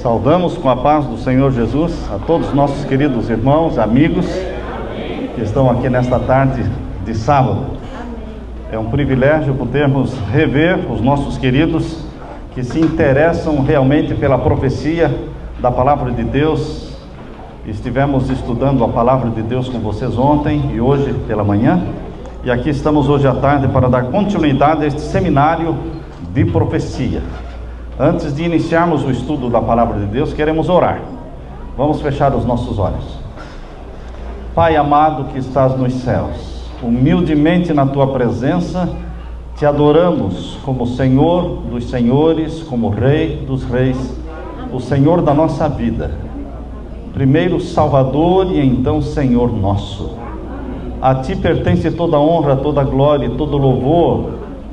Saudamos com a paz do Senhor Jesus a todos os nossos queridos irmãos, amigos que estão aqui nesta tarde de sábado. É um privilégio podermos rever os nossos queridos que se interessam realmente pela profecia da Palavra de Deus. Estivemos estudando a Palavra de Deus com vocês ontem e hoje pela manhã, e aqui estamos hoje à tarde para dar continuidade a este seminário de profecia. Antes de iniciarmos o estudo da Palavra de Deus, queremos orar. Vamos fechar os nossos olhos. Pai amado que estás nos céus, humildemente na Tua presença, Te adoramos como Senhor dos senhores, como Rei dos reis, o Senhor da nossa vida, primeiro Salvador e então Senhor nosso. A Ti pertence toda a honra, toda a glória e todo o louvor,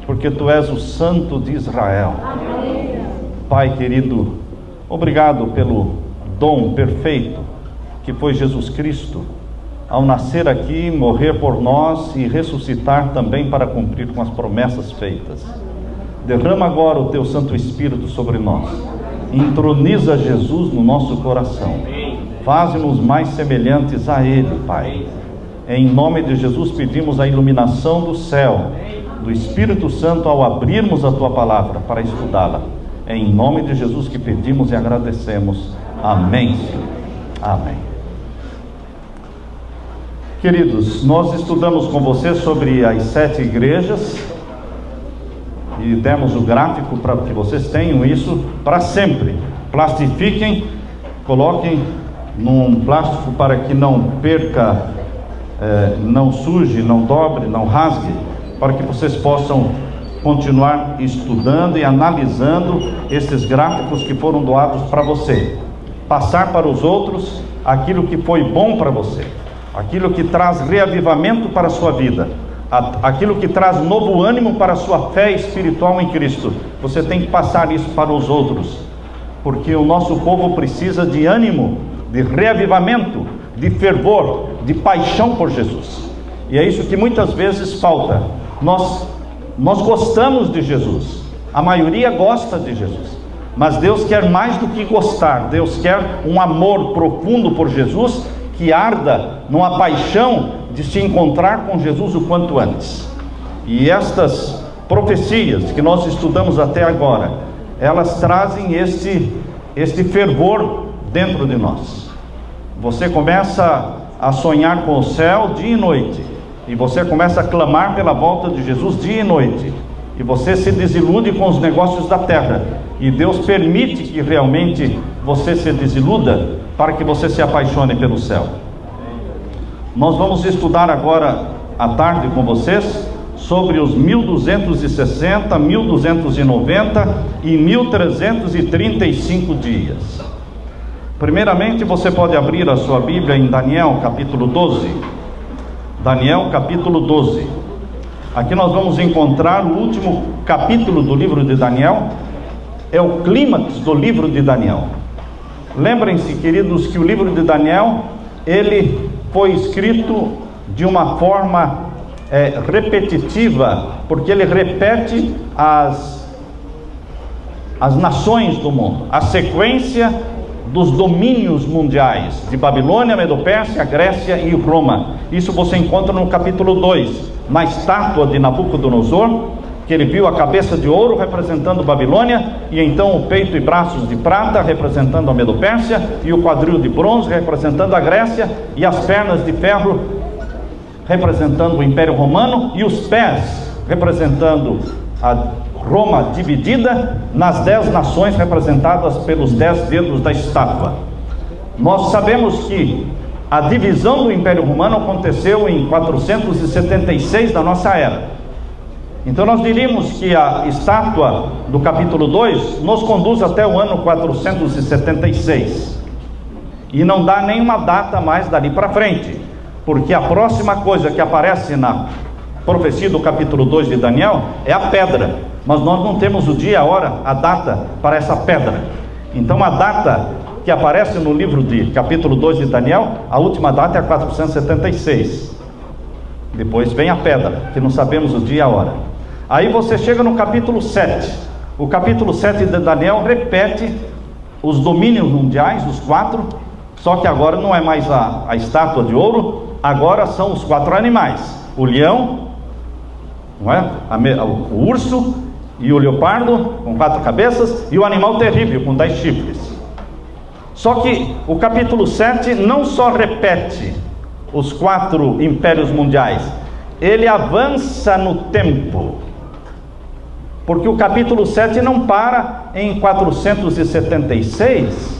porque Tu és o Santo de Israel. Pai querido, obrigado pelo dom perfeito que foi Jesus Cristo, ao nascer aqui, morrer por nós e ressuscitar também para cumprir com as promessas feitas. Derrama agora o Teu Santo Espírito sobre nós, entroniza Jesus no nosso coração, faz-nos mais semelhantes a Ele, Pai. Em nome de Jesus pedimos a iluminação do céu, do Espírito Santo ao abrirmos a Tua palavra para estudá-la. É em nome de Jesus que pedimos e agradecemos. Amém, Senhor. Amém. Queridos, nós estudamos com vocês sobre as 7 igrejas e demos o gráfico para que vocês tenham isso para sempre. Plastifiquem, coloquem num plástico para que não perca, não suje, não dobre, não rasgue, para que vocês possam continuar estudando e analisando esses gráficos que foram doados para você, passar para os outros aquilo que foi bom para você, aquilo que traz reavivamento para a sua vida, aquilo que traz novo ânimo para a sua fé espiritual em Cristo. Você tem que passar isso para os outros, porque o nosso povo precisa de ânimo, de reavivamento, de fervor, de paixão por Jesus, e é isso que muitas vezes falta. Nós gostamos de Jesus, a maioria gosta de Jesus, mas Deus quer mais do que gostar. Deus quer um amor profundo por Jesus, que arda numa paixão de se encontrar com Jesus o quanto antes. E estas profecias que nós estudamos até agora, elas trazem este fervor dentro de nós. Você começa a sonhar com o céu dia e noite, e você começa a clamar pela volta de Jesus dia e noite, e você se desilude com os negócios da terra, e Deus permite que realmente você se desiluda para que você se apaixone pelo céu. Nós vamos estudar agora à tarde com vocês sobre os 1260, 1290 e 1335 dias. Primeiramente, você pode abrir a sua Bíblia em Daniel capítulo 12. Daniel capítulo 12. Aqui nós vamos encontrar o último capítulo do livro de Daniel. É o clímax do livro de Daniel. Lembrem-se, queridos, que o livro de Daniel, ele foi escrito de uma forma repetitiva, porque ele repete as nações do mundo, a sequência dos domínios mundiais, de Babilônia, Medo-Pérsia, Grécia e Roma. Isso você encontra no capítulo 2, na estátua de Nabucodonosor, que ele viu a cabeça de ouro representando Babilônia, e então o peito e braços de prata representando a Medo-Pérsia, e o quadril de bronze representando a Grécia, e as pernas de ferro representando o Império Romano, e os pés representando a Roma dividida nas 10 nações representadas pelos 10 dedos da estátua. Nós sabemos que a divisão do Império Romano aconteceu em 476 da nossa era. Então nós diríamos que a estátua do capítulo 2 nos conduz até o ano 476. E não dá nenhuma data mais dali para frente, porque a próxima coisa que aparece na profecia do capítulo 2 de Daniel é a pedra. Mas nós não temos o dia, a hora, a data para essa pedra. Então a data que aparece no livro de capítulo 2 de Daniel, a última data é 476. Depois vem a pedra, que não sabemos o dia e a hora. Aí você chega no capítulo 7. O capítulo 7 de Daniel repete os domínios mundiais, os 4, só que agora não é mais a estátua de ouro, agora são os 4 animais: o leão, não é? O urso e o leopardo com 4 cabeças, e o animal terrível com 10 chifres. Só que o capítulo 7 não só repete os 4 impérios mundiais, ele avança no tempo, porque o capítulo 7 não para em 476,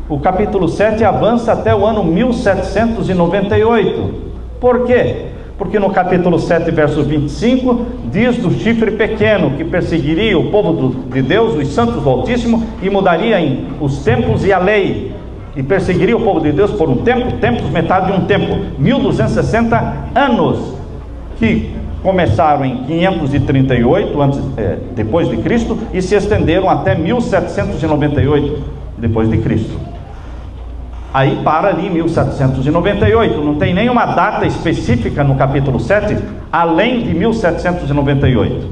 o capítulo 7 avança até o ano 1798. Por quê? Porque no capítulo 7, verso 25, diz do chifre pequeno, que perseguiria o povo de Deus, os santos do Altíssimo, e mudaria os tempos e a lei, e perseguiria o povo de Deus por um tempo, tempos, metade de um tempo, 1260 anos, que começaram em 538 depois de Cristo e se estenderam até 1798 depois de Cristo. Aí para ali em 1798, não tem nenhuma data específica no capítulo 7, além de 1798.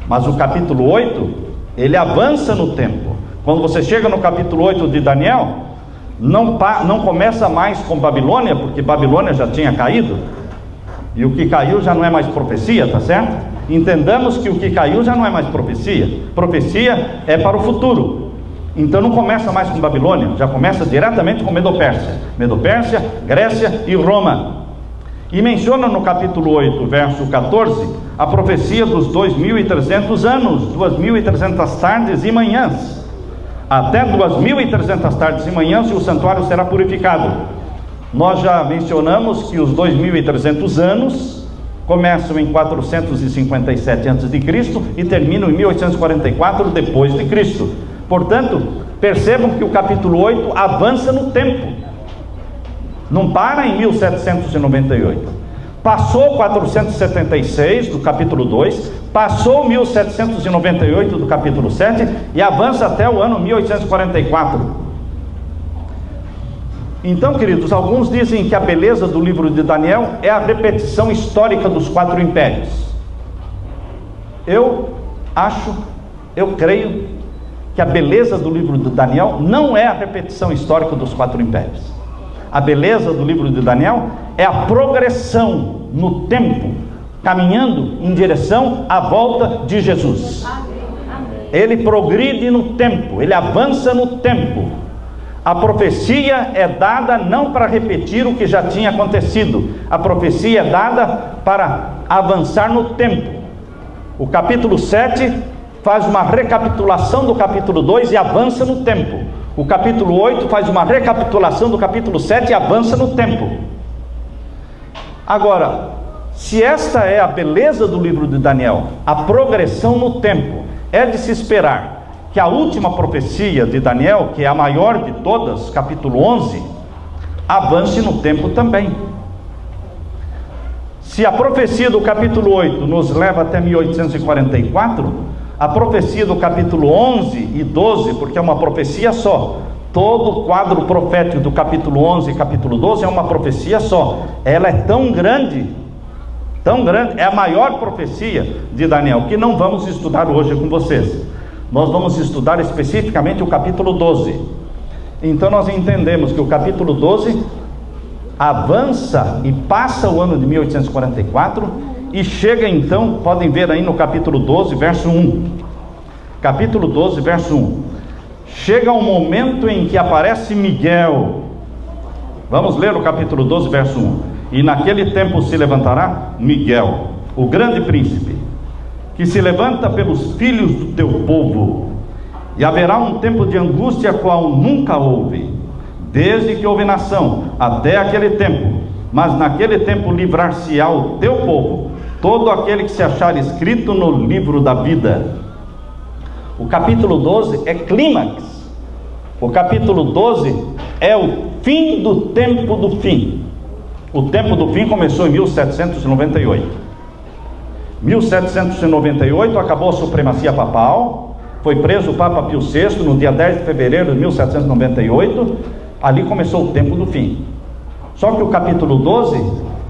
Mas o capítulo 8, ele avança no tempo. Quando você chega no capítulo 8 de Daniel, não começa mais com Babilônia, porque Babilônia já tinha caído, e o que caiu já não é mais profecia, tá certo? Entendamos que o que caiu já não é mais profecia. Profecia é para o futuro. Então não começa mais com Babilônia, já começa diretamente com Medo-Pérsia, Grécia e Roma. E menciona no capítulo 8, verso 14, a profecia dos 2.300 anos, 2.300 tardes e manhãs. Até 2.300 tardes e manhãs o santuário será purificado. Nós já mencionamos que os 2.300 anos começam em 457 a.C. e terminam em 1844 depois de Cristo. Portanto, percebam que o capítulo 8 avança no tempo, não para em 1798. Passou 476 do capítulo 2, passou 1798 do capítulo 7 e avança até o ano 1844. Então, queridos, alguns dizem que a beleza do livro de Daniel é a repetição histórica dos 4 impérios. Eu creio que a beleza do livro de Daniel não é a repetição histórica dos 4 impérios. A beleza do livro de Daniel é a progressão no tempo, caminhando em direção à volta de Jesus. Ele progride no tempo, ele avança no tempo. A profecia é dada não para repetir o que já tinha acontecido, a profecia é dada para avançar no tempo. O capítulo 7 faz uma recapitulação do capítulo 2 e avança no tempo. O capítulo 8 faz uma recapitulação do capítulo 7 e avança no tempo. Agora, se esta é a beleza do livro de Daniel, a progressão no tempo, é de se esperar que a última profecia de Daniel, que é a maior de todas, capítulo 11, avance no tempo também. Se a profecia do capítulo 8 nos leva até 1844, a profecia do capítulo 11 e 12, porque é uma profecia só, todo o quadro profético do capítulo 11 e capítulo 12 é uma profecia só, ela é tão grande, é a maior profecia de Daniel, que não vamos estudar hoje com vocês. Nós vamos estudar especificamente o capítulo 12. Então nós entendemos que o capítulo 12 avança e passa o ano de 1844 e chega então, podem ver aí no capítulo 12, verso 1. Capítulo 12, verso 1. Chega um momento em que aparece Miguel. Vamos ler o capítulo 12, verso 1. E naquele tempo se levantará Miguel, o grande príncipe, que se levanta pelos filhos do teu povo, e haverá um tempo de angústia qual nunca houve, desde que houve nação até aquele tempo. Mas naquele tempo livrar-se-á o teu povo, todo aquele que se achar escrito no livro da vida. O capítulo 12 é clímax. O capítulo 12 é o fim do tempo do fim. O tempo do fim começou em 1798. 1798 acabou a supremacia papal, foi preso o Papa Pio VI no dia 10 de fevereiro de 1798, ali começou o tempo do fim. Só que o capítulo 12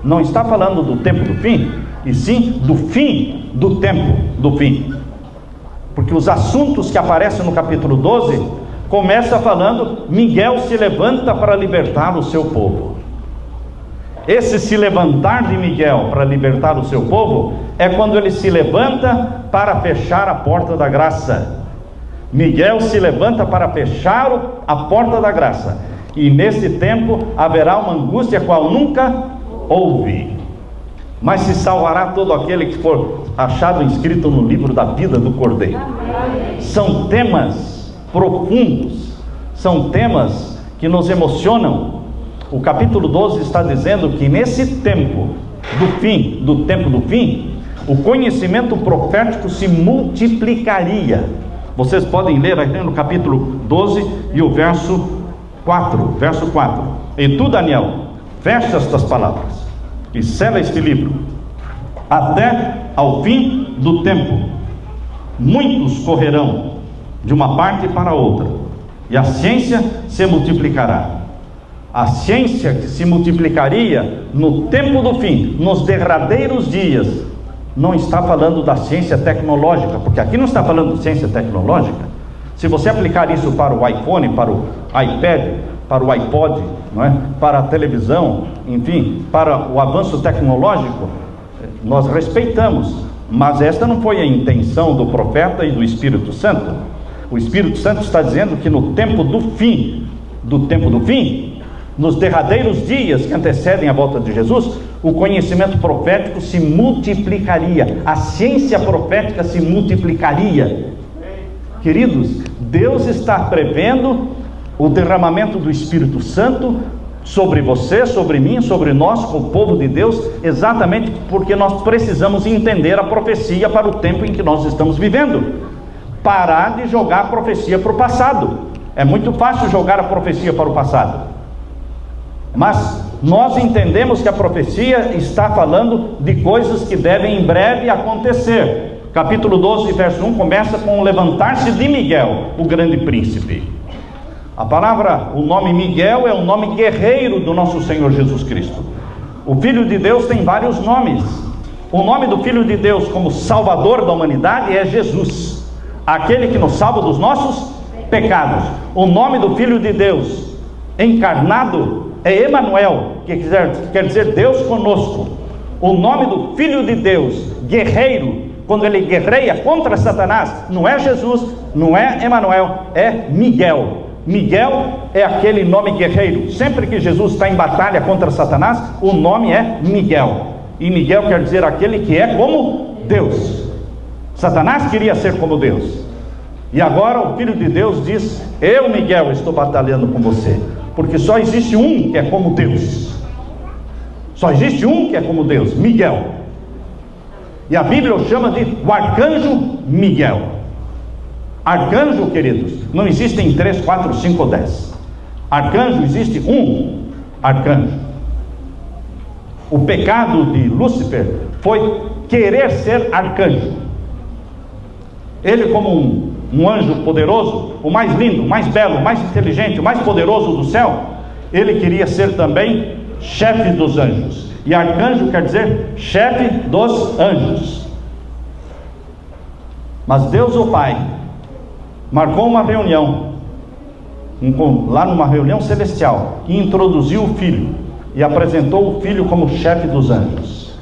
não está falando do tempo do fim, e sim do fim do tempo do fim. Porque os assuntos que aparecem no capítulo 12 começa falando: Miguel se levanta para libertar o seu povo. Esse se levantar de Miguel para libertar o seu povo é quando ele se levanta para fechar a porta da graça. Miguel se levanta para fechar a porta da graça, e nesse tempo haverá uma angústia qual nunca houve, mas se salvará todo aquele que for achado inscrito no livro da vida do Cordeiro. São temas profundos, são temas que nos emocionam. O capítulo 12 está dizendo que nesse tempo do fim, o conhecimento profético se multiplicaria. Vocês podem ler aqui no capítulo 12 e o verso 4. E tu, Daniel, fecha estas palavras e sela este livro até ao fim do tempo. Muitos correrão de uma parte para outra, e a ciência se multiplicará. A ciência que se multiplicaria no tempo do fim, nos derradeiros dias. Não está falando da ciência tecnológica, porque aqui não está falando de ciência tecnológica. Se você aplicar isso para o iPhone, para o iPad, para o iPod, não é? Para a televisão, enfim, para o avanço tecnológico, nós respeitamos, mas esta não foi a intenção do profeta e do Espírito Santo. O Espírito Santo está dizendo que no tempo do fim, nos derradeiros dias que antecedem a volta de Jesus, o conhecimento profético se multiplicaria, a ciência profética se multiplicaria. Queridos, Deus está prevendo o derramamento do Espírito Santo sobre você, sobre mim, sobre nós, como povo de Deus, exatamente porque nós precisamos entender a profecia para o tempo em que nós estamos vivendo. Parar de jogar a profecia para o passado. É muito fácil jogar a profecia para o passado, mas nós entendemos que a profecia está falando de coisas que devem em breve acontecer. Capítulo 12, verso 1 começa com o levantar-se de Miguel, o grande príncipe. O nome Miguel é o nome guerreiro do nosso Senhor Jesus Cristo. O Filho de Deus tem vários nomes. O nome do Filho de Deus como Salvador da humanidade é Jesus, aquele que nos salva dos nossos pecados. O nome do Filho de Deus encarnado é Emanuel, que quer dizer Deus conosco. O nome do Filho de Deus, guerreiro, quando ele guerreia contra Satanás, não é Jesus, não é Emanuel, é Miguel. Miguel é aquele nome guerreiro. Sempre que Jesus está em batalha contra Satanás, o nome é Miguel. E Miguel quer dizer aquele que é como Deus. Satanás queria ser como Deus, e agora o Filho de Deus diz: eu, Miguel, estou batalhando com você, porque só existe um que é como Deus. Só existe um que é como Deus, Miguel. E a Bíblia o chama de o arcanjo Miguel. Arcanjo, queridos, não existem 3, 4, 5 ou 10. Arcanjo, existe um arcanjo. O pecado de Lúcifer foi querer ser arcanjo. Ele, como um anjo poderoso, o mais lindo, o mais belo, o mais inteligente, o mais poderoso do céu, ele queria ser também chefe dos anjos. E arcanjo quer dizer chefe dos anjos. Mas Deus, o Pai, marcou uma reunião, lá numa reunião celestial, e introduziu o Filho, e apresentou o Filho como chefe dos anjos.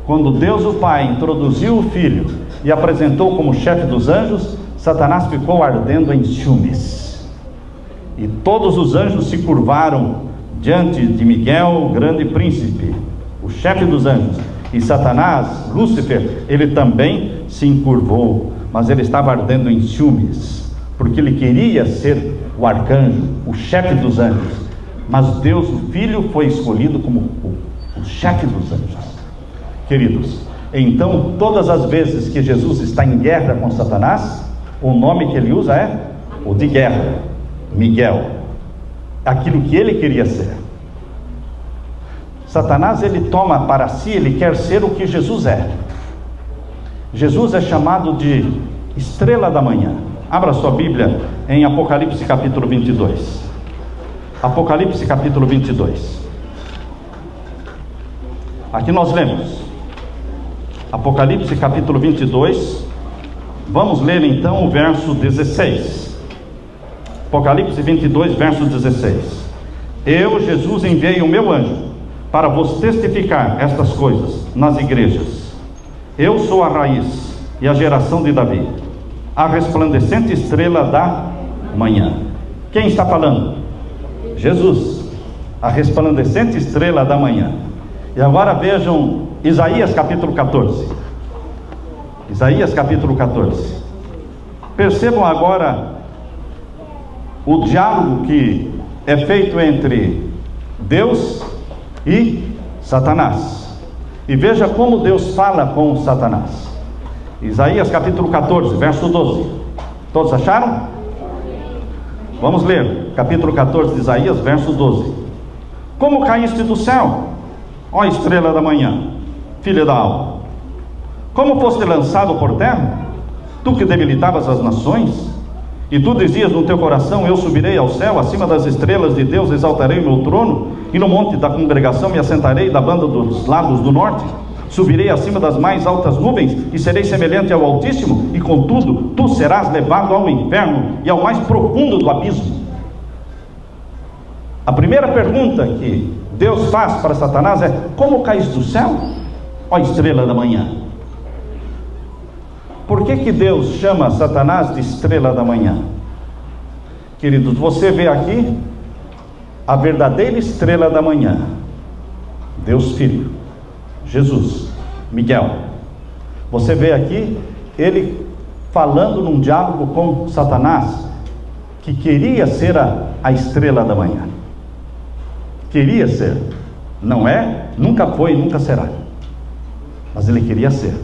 Quando Deus, o Pai, introduziu o Filho e apresentou como chefe dos anjos, Satanás ficou ardendo em ciúmes, e todos os anjos se curvaram diante de Miguel, o grande príncipe, o chefe dos anjos. E Satanás, Lúcifer, ele também se encurvou, mas ele estava ardendo em ciúmes, porque ele queria ser o arcanjo, o chefe dos anjos. Mas Deus, o Filho, foi escolhido como o chefe dos anjos. Queridos, então todas as vezes que Jesus está em guerra com Satanás, o nome que ele usa é o de guerra, Miguel, aquilo que ele queria ser. Satanás, ele toma para si, ele quer ser o que Jesus é. Jesus é chamado de estrela da manhã. Abra sua Bíblia em Apocalipse capítulo 22. Apocalipse capítulo 22. Aqui nós lemos Apocalipse capítulo 22. Vamos ler então o verso 16. Apocalipse 22, verso 16. Eu, Jesus, enviei o meu anjo para vos testificar estas coisas nas igrejas. Eu sou a raiz e a geração de Davi, a resplandecente estrela da manhã. Quem está falando? Jesus, a resplandecente estrela da manhã. E agora vejam Isaías capítulo 14. Isaías capítulo 14. Percebam agora o diálogo que é feito entre Deus e Satanás. E veja como Deus fala com Satanás. Isaías capítulo 14, verso 12. Todos acharam? Vamos ler, capítulo 14 de Isaías, verso 12. Como caíste do céu, ó estrela da manhã, filha da alva? Como foste lançado por terra, tu que debilitavas as nações? E tu dizias no teu coração: eu subirei ao céu, acima das estrelas de Deus exaltarei o meu trono, e no monte da congregação me assentarei da banda dos lados do norte. Subirei acima das mais altas nuvens, e serei semelhante ao Altíssimo, e contudo, tu serás levado ao inferno, e ao mais profundo do abismo. A primeira pergunta que Deus faz para Satanás é: como caíste do céu, ó estrela da manhã? Por que Deus chama Satanás de estrela da manhã? Queridos, você vê aqui a verdadeira estrela da manhã, Deus Filho, Jesus, Miguel. Você vê aqui ele falando num diálogo com Satanás, que queria ser a estrela da manhã. Queria ser, não é, nunca foi, nunca será, mas ele queria ser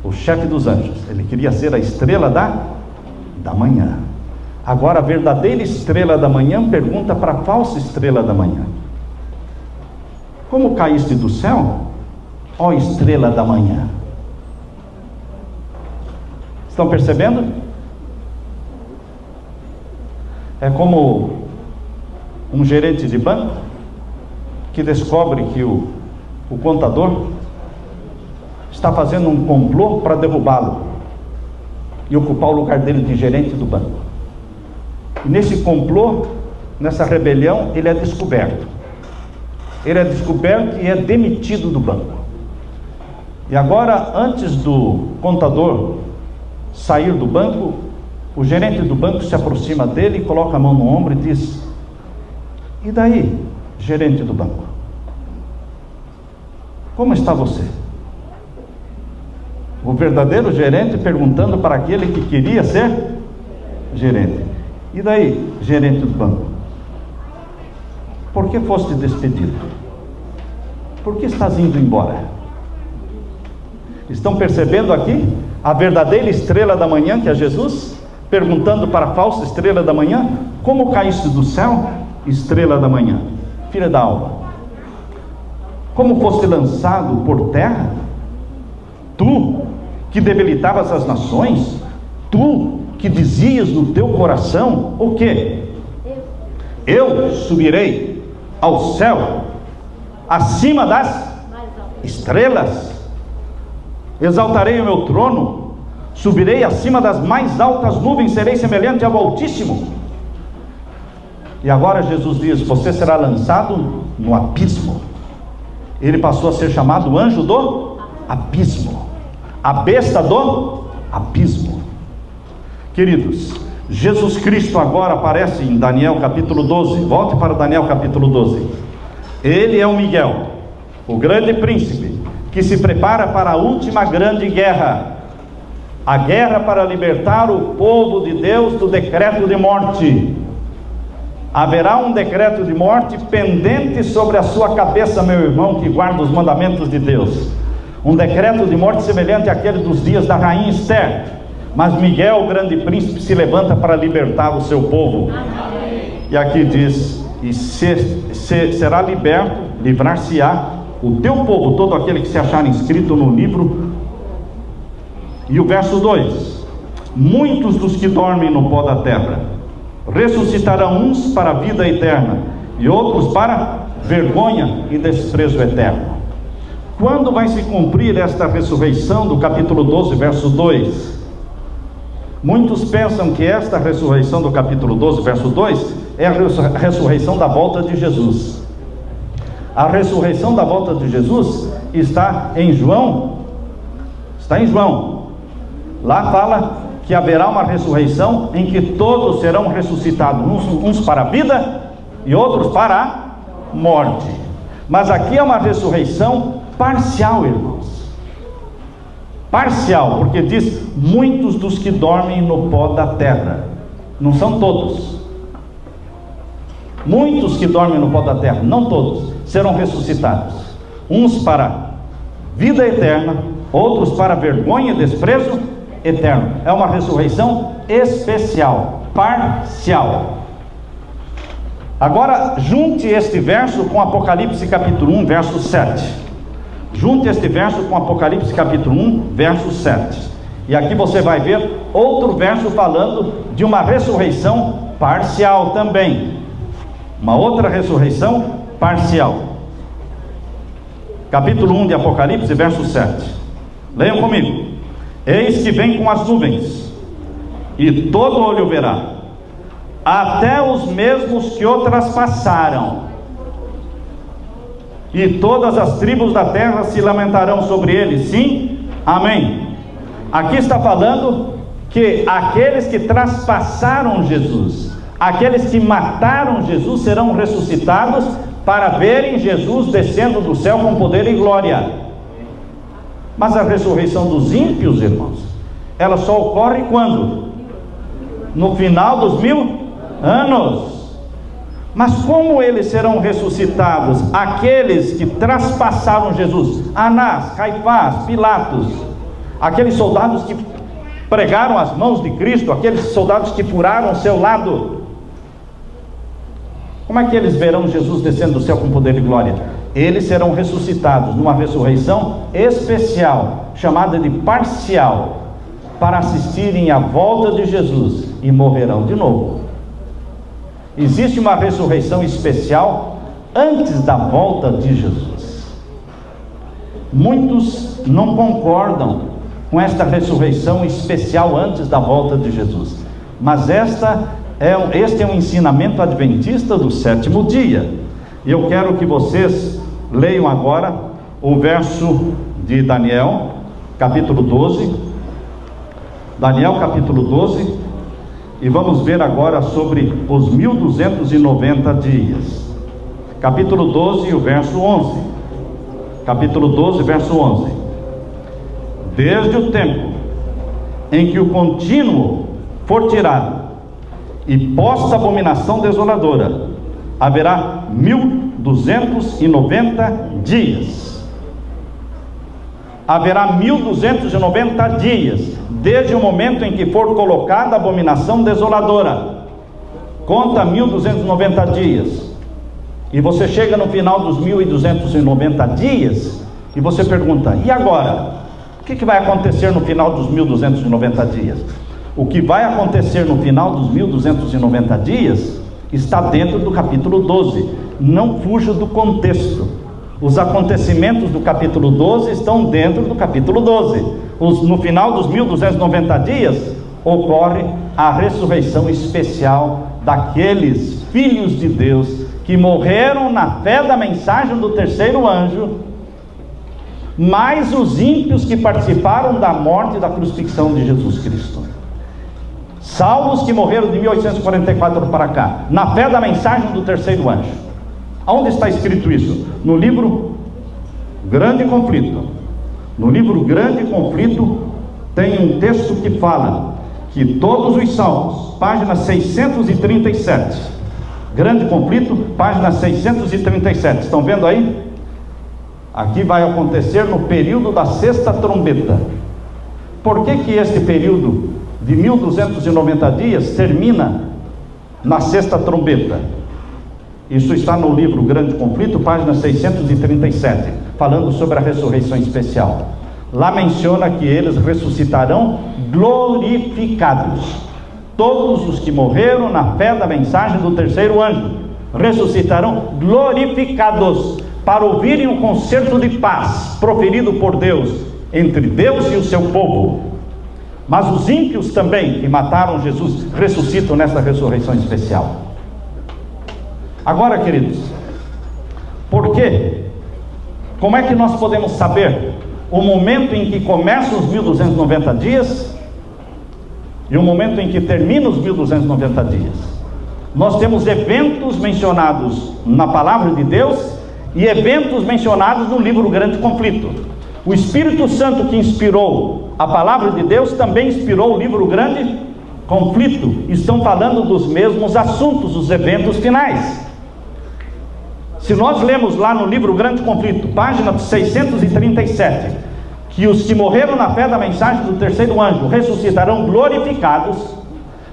o chefe dos anjos. Ele queria ser a estrela da manhã. Agora a verdadeira estrela da manhã pergunta para a falsa estrela da manhã: como caíste do céu, ó estrela da manhã? Estão percebendo? É como um gerente de banco que descobre que o contador está fazendo um complô para derrubá-lo e ocupar o lugar dele de gerente do banco. E nesse complô, nessa rebelião, ele é descoberto. Ele é descoberto e é demitido do banco. E agora, antes do contador sair do banco, o gerente do banco se aproxima dele e coloca a mão no ombro e diz: e daí, gerente do banco? Como está você? O verdadeiro gerente perguntando para aquele que queria ser gerente: e daí, gerente do banco? Por que foste despedido? Por que estás indo embora? Estão percebendo aqui a verdadeira estrela da manhã, que é Jesus, perguntando para a falsa estrela da manhã: como caíste do céu, estrela da manhã, filha da alva? Como foste lançado por terra? Tu que debilitavas as nações, tu que dizias no teu coração o quê? Eu subirei ao céu, acima das estrelas, exaltarei o meu trono, subirei acima das mais altas nuvens, serei semelhante ao Altíssimo. E agora Jesus diz: você será lançado no abismo. Ele passou a ser chamado anjo do abismo, a besta do abismo. Queridos, Jesus Cristo agora aparece em Daniel capítulo 12. Volte para Daniel capítulo 12. Ele é o Miguel, o grande príncipe, que se prepara para a última grande guerra, a guerra para libertar o povo de Deus do decreto de morte. Haverá um decreto de morte pendente sobre a sua cabeça, meu irmão, que guarda os mandamentos de Deus. Um decreto de morte semelhante àquele dos dias da rainha Esther. Mas Miguel, o grande príncipe, se levanta para libertar o seu povo. Amém. E aqui diz: e será liberto, livrar-se-á o teu povo, todo aquele que se achar inscrito no livro. E o verso 2: muitos dos que dormem no pó da terra ressuscitarão, uns para a vida eterna e outros para vergonha e desprezo eterno. Quando vai se cumprir esta ressurreição do capítulo 12, verso 2? Muitos pensam que esta ressurreição do capítulo 12, verso 2, é a ressurreição da volta de Jesus. A ressurreição da volta de Jesus está em João. Lá fala que haverá uma ressurreição em que todos serão ressuscitados, uns para a vida e outros para a morte. Mas aqui é uma ressurreição parcial, irmãos. Parcial, porque diz: muitos dos que dormem no pó da terra. Não são todos. Muitos que dormem no pó da terra, não todos, serão ressuscitados. Uns para vida eterna, outros para vergonha e desprezo eterno. É uma ressurreição especial, parcial. Agora, junte este verso com Apocalipse capítulo 1, verso 7. Junte este verso com Apocalipse capítulo 1, verso 7. E aqui você vai ver outro verso falando de uma ressurreição parcial também. Uma outra ressurreição parcial. Capítulo 1 de Apocalipse, verso 7. Leiam comigo. Eis que vem com as nuvens, e todo olho verá, até os mesmos que o traspassaram, e todas as tribos da terra se lamentarão sobre ele. Sim, amém. Aqui está falando que aqueles que traspassaram Jesus, aqueles que mataram Jesus, serão ressuscitados para verem Jesus descendo do céu com poder e glória. Mas a ressurreição dos ímpios, irmãos, ela só ocorre quando? No final dos 1000 anos. Mas como eles serão ressuscitados? Aqueles que traspassaram Jesus, Anás, Caifás, Pilatos, aqueles soldados que pregaram as mãos de Cristo, aqueles soldados que furaram o seu lado. Como é que eles verão Jesus descendo do céu com poder e glória? Eles serão ressuscitados numa ressurreição especial, chamada de parcial, para assistirem à volta de Jesus, e morrerão de novo. Existe uma ressurreição especial antes da volta de Jesus. Muitos não concordam com esta ressurreição especial antes da volta de Jesus, mas este é um ensinamento adventista do sétimo dia. E eu quero que vocês leiam agora o verso de Daniel, capítulo 12. Daniel, capítulo 12. E vamos ver agora sobre os 1290 dias. Capítulo 12, o verso 11. Capítulo 12, verso 11. Desde o tempo em que o contínuo for tirado e posta a abominação desoladora, haverá 1290 dias. Haverá 1290 dias, desde o momento em que for colocada a abominação desoladora. Conta 1290 dias. E você chega no final dos 1290 dias e você pergunta: e agora? O que vai acontecer no final dos 1290 dias? O que vai acontecer no final dos 1290 dias está dentro do capítulo 12. Não fuja do contexto. Os acontecimentos do capítulo 12 estão dentro do capítulo 12. No final dos 1290 dias ocorre a ressurreição especial daqueles filhos de Deus que morreram na fé da mensagem do terceiro anjo, mais os ímpios que participaram da morte e da crucifixão de Jesus Cristo. Salvos que morreram de 1844 para cá, na fé da mensagem do terceiro anjo. Aonde está escrito isso? No livro Grande Conflito. No livro Grande Conflito tem um texto que fala que todos os salmos, página 637, Grande Conflito, página 637, estão vendo aí? Aqui vai acontecer no período da sexta trombeta. Por que este período de 1290 dias termina na sexta trombeta? Isso está no livro Grande Conflito, página 637, falando sobre a ressurreição especial. Lá menciona que eles ressuscitarão glorificados. Todos os que morreram na fé da mensagem do terceiro anjo ressuscitarão glorificados, para ouvirem o concerto de paz proferido por Deus, entre Deus e o seu povo. Mas os ímpios também, que mataram Jesus, ressuscitam nessa ressurreição especial. Agora, queridos, por quê? Como é que nós podemos saber o momento em que começam os 1290 dias e o momento em que termina os 1290 dias? Nós temos eventos mencionados na palavra de Deus e eventos mencionados no livro Grande Conflito. O Espírito Santo que inspirou a palavra de Deus também inspirou o livro Grande Conflito. Estão falando dos mesmos assuntos, os eventos finais. Se nós lemos lá no livro Grande Conflito, página 637, que os que morreram na fé da mensagem do terceiro anjo ressuscitarão glorificados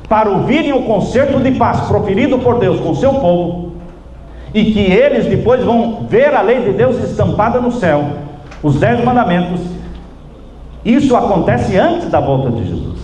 para ouvirem o concerto de paz proferido por Deus com seu povo, e que eles depois vão ver a lei de Deus estampada no céu, os 10 mandamentos. Isso acontece antes da volta de Jesus.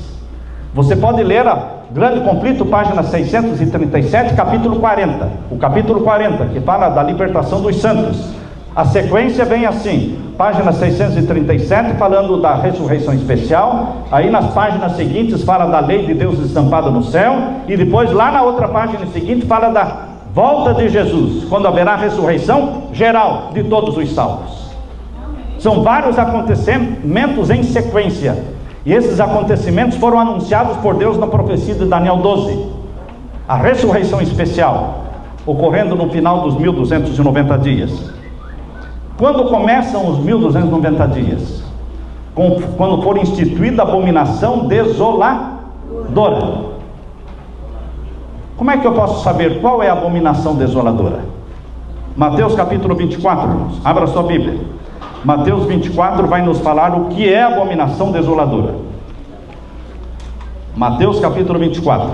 Você pode ler a Grande Conflito, página 637, capítulo 40. O capítulo 40, que fala da libertação dos santos. A sequência vem assim: página 637, falando da ressurreição especial. Aí nas páginas seguintes fala da lei de Deus estampada no céu. E depois lá na outra página seguinte fala da volta de Jesus, quando haverá ressurreição geral de todos os salvos. São vários acontecimentos em sequência. E esses acontecimentos foram anunciados por Deus na profecia de Daniel 12. A ressurreição especial, ocorrendo no final dos 1290 dias. Quando começam os 1290 dias? Quando for instituída a abominação desoladora. Como é que eu posso saber qual é a abominação desoladora? Mateus capítulo 24, irmãos. Abra sua Bíblia. Mateus 24 vai nos falar o que é abominação desoladora. Mateus capítulo 24,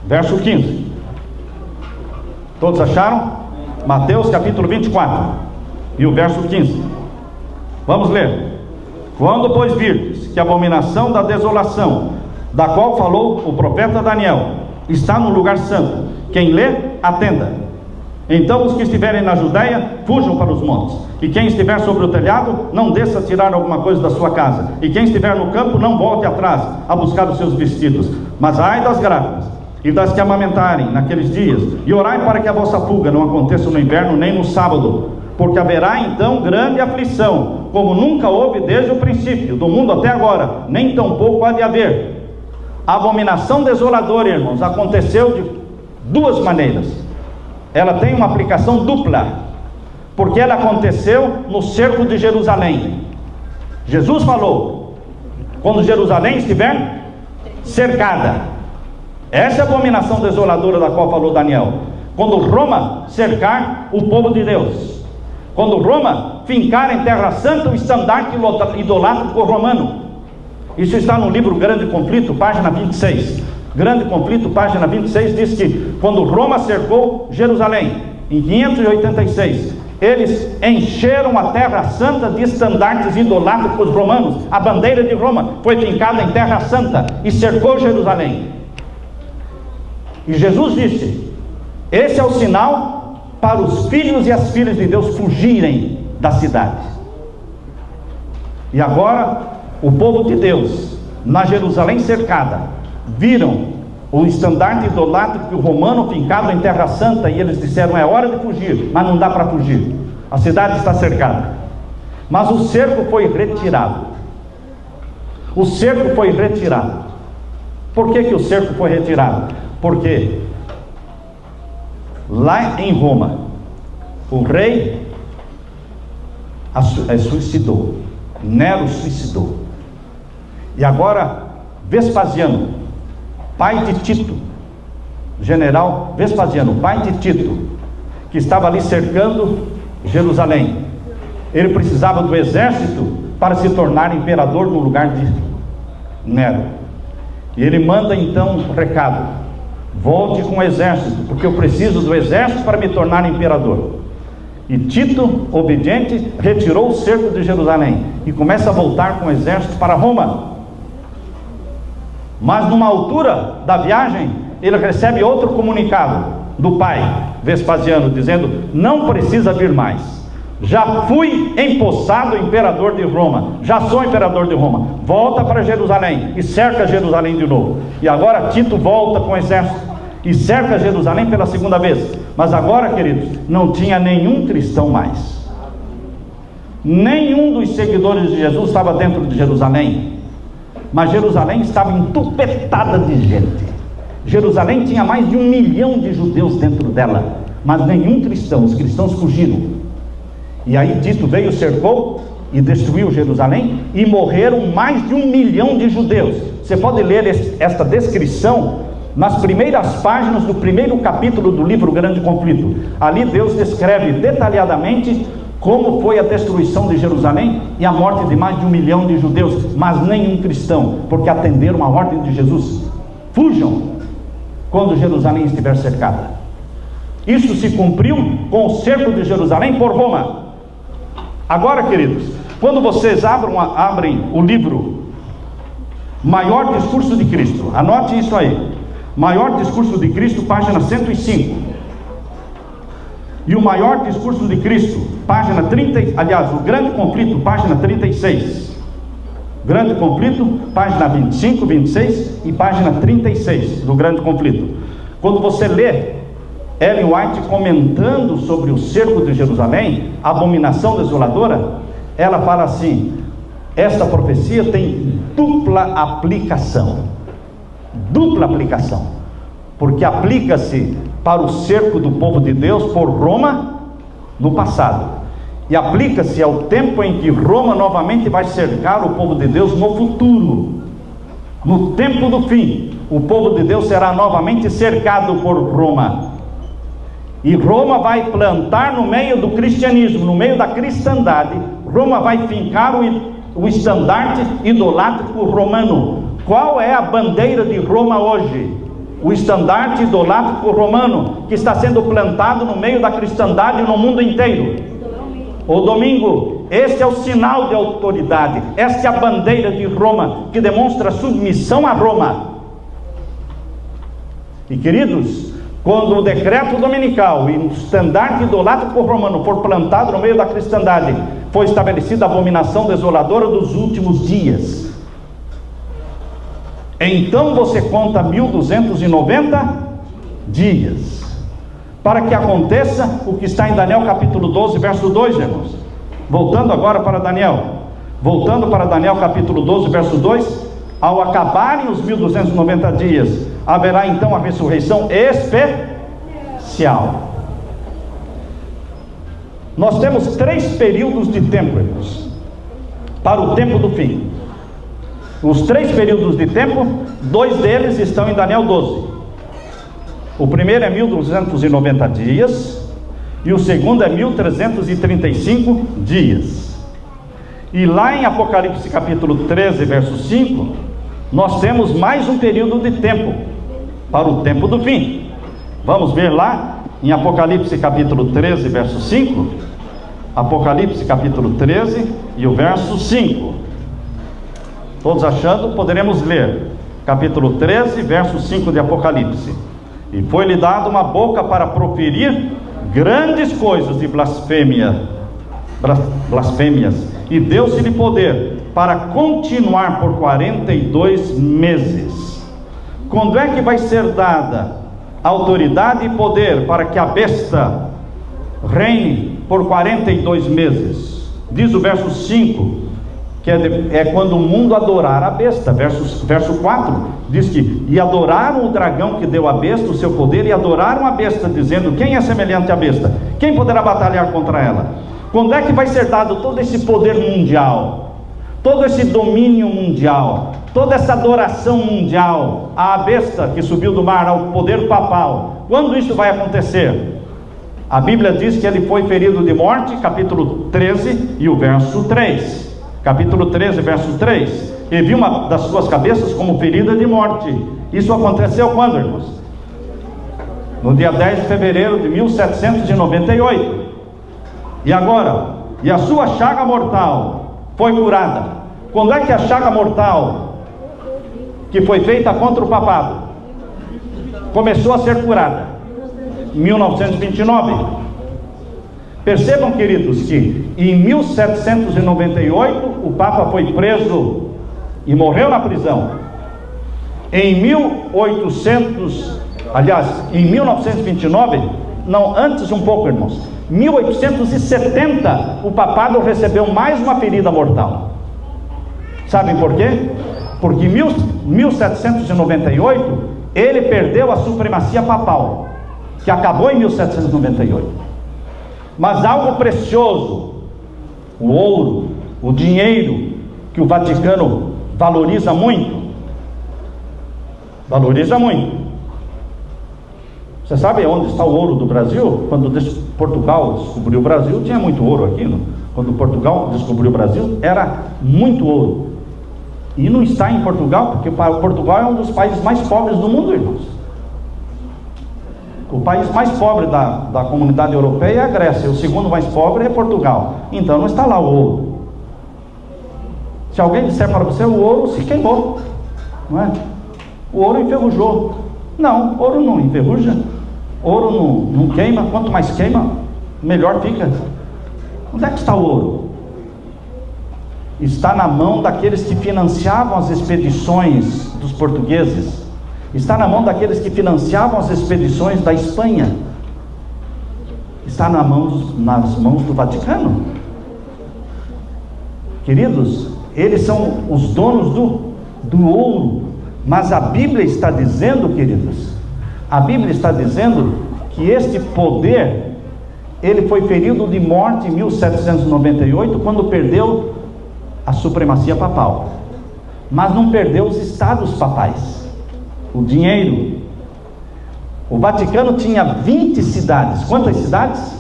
verso 15. Todos acharam? Mateus capítulo 24 e o verso 15. Vamos ler. Quando, pois, virdes que a abominação da desolação, da qual falou o profeta Daniel, está no lugar santo, quem lê, atenda. Então os que estiverem na Judéia, fujam para os montes. E quem estiver sobre o telhado, não desça a tirar alguma coisa da sua casa. E quem estiver no campo, não volte atrás a buscar os seus vestidos. Mas ai das grávidas e das que amamentarem naqueles dias, e orai para que a vossa fuga não aconteça no inverno nem no sábado, porque haverá então grande aflição, como nunca houve desde o princípio do mundo até agora, nem tampouco há de haver. A abominação desoladora, irmãos, aconteceu de duas maneiras. Ela tem uma aplicação dupla, porque ela aconteceu no cerco de Jerusalém. Jesus falou: quando Jerusalém estiver cercada. Essa é a abominação desoladora da qual falou Daniel. Quando Roma cercar o povo de Deus, quando Roma fincar em terra santa o estandarte idolátrico romano. Isso está no livro Grande Conflito, página 26. Grande Conflito, página 26, diz que quando Roma cercou Jerusalém, em 586, eles encheram a terra santa de estandartes idolátricos romanos. A bandeira de Roma foi fincada em terra santa e cercou Jerusalém. E Jesus disse: esse é o sinal para os filhos e as filhas de Deus fugirem da cidade. E agora, o povo de Deus, na Jerusalém cercada, viram o estandarte idolátrico romano fincado em terra santa, e eles disseram: é hora de fugir, mas não dá para fugir, a cidade está cercada. Mas o cerco foi retirado. O cerco foi retirado. Por que o cerco foi retirado? Porque lá em Roma, o rei suicidou, Nero suicidou. E agora Vespasiano, pai de Tito, general Vespasiano, pai de Tito, que estava ali cercando Jerusalém, ele precisava do exército para se tornar imperador no lugar de Nero. E ele manda então um recado: volte com o exército, porque eu preciso do exército para me tornar imperador. E Tito, obediente, retirou o cerco de Jerusalém e começa a voltar com o exército para Roma. Mas numa altura da viagem, ele recebe outro comunicado do pai Vespasiano, dizendo: não precisa vir mais, Já fui empossado imperador de Roma, já sou imperador de Roma. Volta para Jerusalém e cerca Jerusalém de novo. E agora Tito volta com o exército e cerca Jerusalém pela segunda vez. Mas agora, queridos, não tinha nenhum cristão mais. Nenhum dos seguidores de Jesus estava dentro de Jerusalém. Mas Jerusalém estava entupetada de gente. Jerusalém tinha mais de 1 milhão de judeus dentro dela, mas nenhum cristão. Os cristãos fugiram. E aí Tito veio, cercou e destruiu Jerusalém, e morreram mais de 1 milhão de judeus. Você pode ler esta descrição nas primeiras páginas do primeiro capítulo do livro Grande Conflito. Ali Deus descreve detalhadamente como foi a destruição de Jerusalém e a morte de mais de 1 milhão de judeus, mas nenhum cristão, porque atenderam a ordem de Jesus: fujam quando Jerusalém estiver cercada. Isso se cumpriu com o cerco de Jerusalém por Roma. Agora, queridos, quando vocês abrem o livro Maior Discurso de Cristo, anote isso aí: Maior Discurso de Cristo, página 105. E o Maior Discurso de Cristo, página 30, aliás, o Grande Conflito, página 36. Grande Conflito, página 25, 26 e página 36 do Grande Conflito. Quando você lê Ellen White comentando sobre o cerco de Jerusalém, a abominação desoladora, ela fala assim: esta profecia tem dupla aplicação. Dupla aplicação, porque aplica-se para o cerco do povo de Deus por Roma no passado, e aplica-se ao tempo em que Roma novamente vai cercar o povo de Deus no futuro. No tempo do fim, o povo de Deus será novamente cercado por Roma, e Roma vai plantar no meio do cristianismo, no meio da cristandade. Roma vai fincar o estandarte idolátrico romano. Qual é a bandeira de Roma hoje? O estandarte idolátrico romano, que está sendo plantado no meio da cristandade no mundo inteiro. O domingo. Este é o sinal de autoridade. Esta é a bandeira de Roma, que demonstra submissão a Roma. E queridos, quando o decreto dominical e o estandarte idolátrico romano for plantado no meio da cristandade, foi estabelecida a abominação desoladora dos últimos dias. Então você conta 1290 dias para que aconteça o que está em Daniel capítulo 12, verso 2, irmãos. Voltando agora para Daniel. Voltando para Daniel capítulo 12, verso 2. Ao acabarem os 1290 dias, haverá então a ressurreição especial. Nós temos 3 períodos de tempo, irmãos, para o tempo do fim. Os 3 períodos de tempo, 2 deles estão em Daniel 12. O primeiro é 1290 dias e o segundo é 1335 dias. E lá em Apocalipse capítulo 13, verso 5, nós temos mais um período de tempo para o tempo do fim. Vamos ver lá em Apocalipse capítulo 13, verso 5. Apocalipse capítulo 13 e o verso 5. Todos achando? Poderemos ler capítulo 13, verso 5 de Apocalipse. E foi-lhe dada uma boca para proferir grandes coisas de blasfêmias, e deu-se-lhe poder para continuar por 42 meses. Quando é que vai ser dada autoridade e poder para que a besta reine por 42 meses? Diz o verso 5, que é quando o mundo adorar a besta. Verso 4 diz que: e adoraram o dragão que deu à besta o seu poder, e adoraram a besta, dizendo: quem é semelhante à besta? Quem poderá batalhar contra ela? Quando é que vai ser dado todo esse poder mundial, todo esse domínio mundial, toda essa adoração mundial à besta que subiu do mar, ao poder papal? Quando isso vai acontecer? A Bíblia diz que ele foi ferido de morte, capítulo 13 e o verso 3. Capítulo 13, verso 3. E viu uma das suas cabeças como ferida de morte. Isso aconteceu quando, irmãos? No dia 10 de fevereiro de 1798. E agora? E a sua chaga mortal foi curada. Quando é que a chaga mortal que foi feita contra o papado começou a ser curada? 1929. Percebam, queridos, que em 1798 o Papa foi preso e morreu na prisão. Em 1929, não, antes um pouco, irmãos, 1870, o papado recebeu mais uma ferida mortal. Sabem por quê? Porque em 1798 ele perdeu a supremacia papal, que acabou em 1798. Mas algo precioso, o ouro, o dinheiro, que o Vaticano valoriza muito. Você sabe onde está o ouro do Brasil? Quando Portugal descobriu o Brasil, tinha muito ouro aqui. Quando Portugal descobriu o Brasil, era muito ouro. E não está em Portugal, porque Portugal é um dos países mais pobres do mundo, irmãos. O país mais pobre da comunidade europeia é a Grécia. O segundo mais pobre é Portugal. Então não está lá o ouro. Se alguém disser para você, o ouro se queimou, não é? O ouro enferrujou. Não, ouro não enferruja. Ouro não queima. Quanto mais queima, melhor fica. Onde é que está o ouro? Está na mão daqueles que financiavam as expedições dos portugueses. Está na mão daqueles que financiavam as expedições da Espanha. Está nas mãos do Vaticano. Queridos, eles são os donos do ouro. Mas a Bíblia está dizendo, queridos, a Bíblia está dizendo que este poder, ele foi ferido de morte em 1798, quando perdeu a supremacia papal. Mas não perdeu os estados papais, o dinheiro. O Vaticano tinha 20 cidades. Quantas cidades?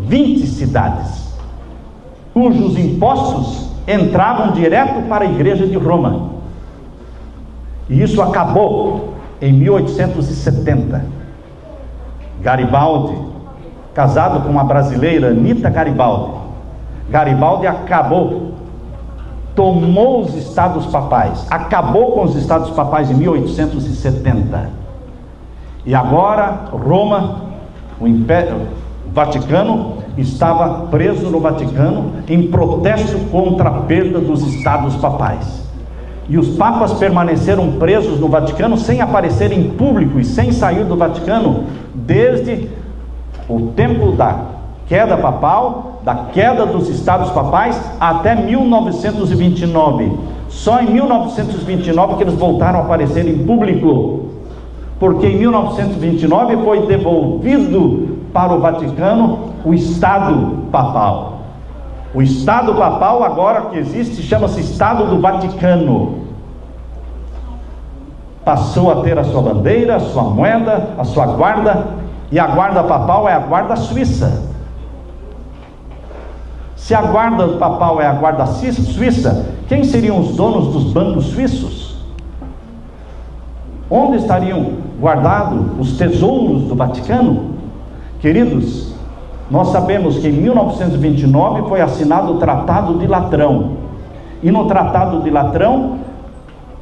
20 cidades, cujos impostos entravam direto para a igreja de Roma. E isso acabou em 1870. Garibaldi, casado com uma brasileira, Anita Garibaldi. Garibaldi acabou, tomou os estados papais, acabou com os estados papais em 1870. E agora Roma, o Vaticano, estava preso no Vaticano em protesto contra a perda dos estados papais. E os papas permaneceram presos no Vaticano sem aparecer em público e sem sair do Vaticano desde o tempo da queda papal, da queda dos estados papais, até 1929. Só em 1929 que eles voltaram a aparecer em público, porque em 1929 foi devolvido para o Vaticano o Estado papal. O Estado papal agora que existe chama-se Estado do Vaticano. Passou a ter a sua bandeira, a sua moeda, a sua guarda, e a guarda papal é a guarda suíça. Se a guarda papal é a guarda suíça, quem seriam os donos dos bancos suíços? Onde estariam guardados os tesouros do Vaticano? Queridos, nós sabemos que em 1929 foi assinado o Tratado de Latrão. E no Tratado de Latrão,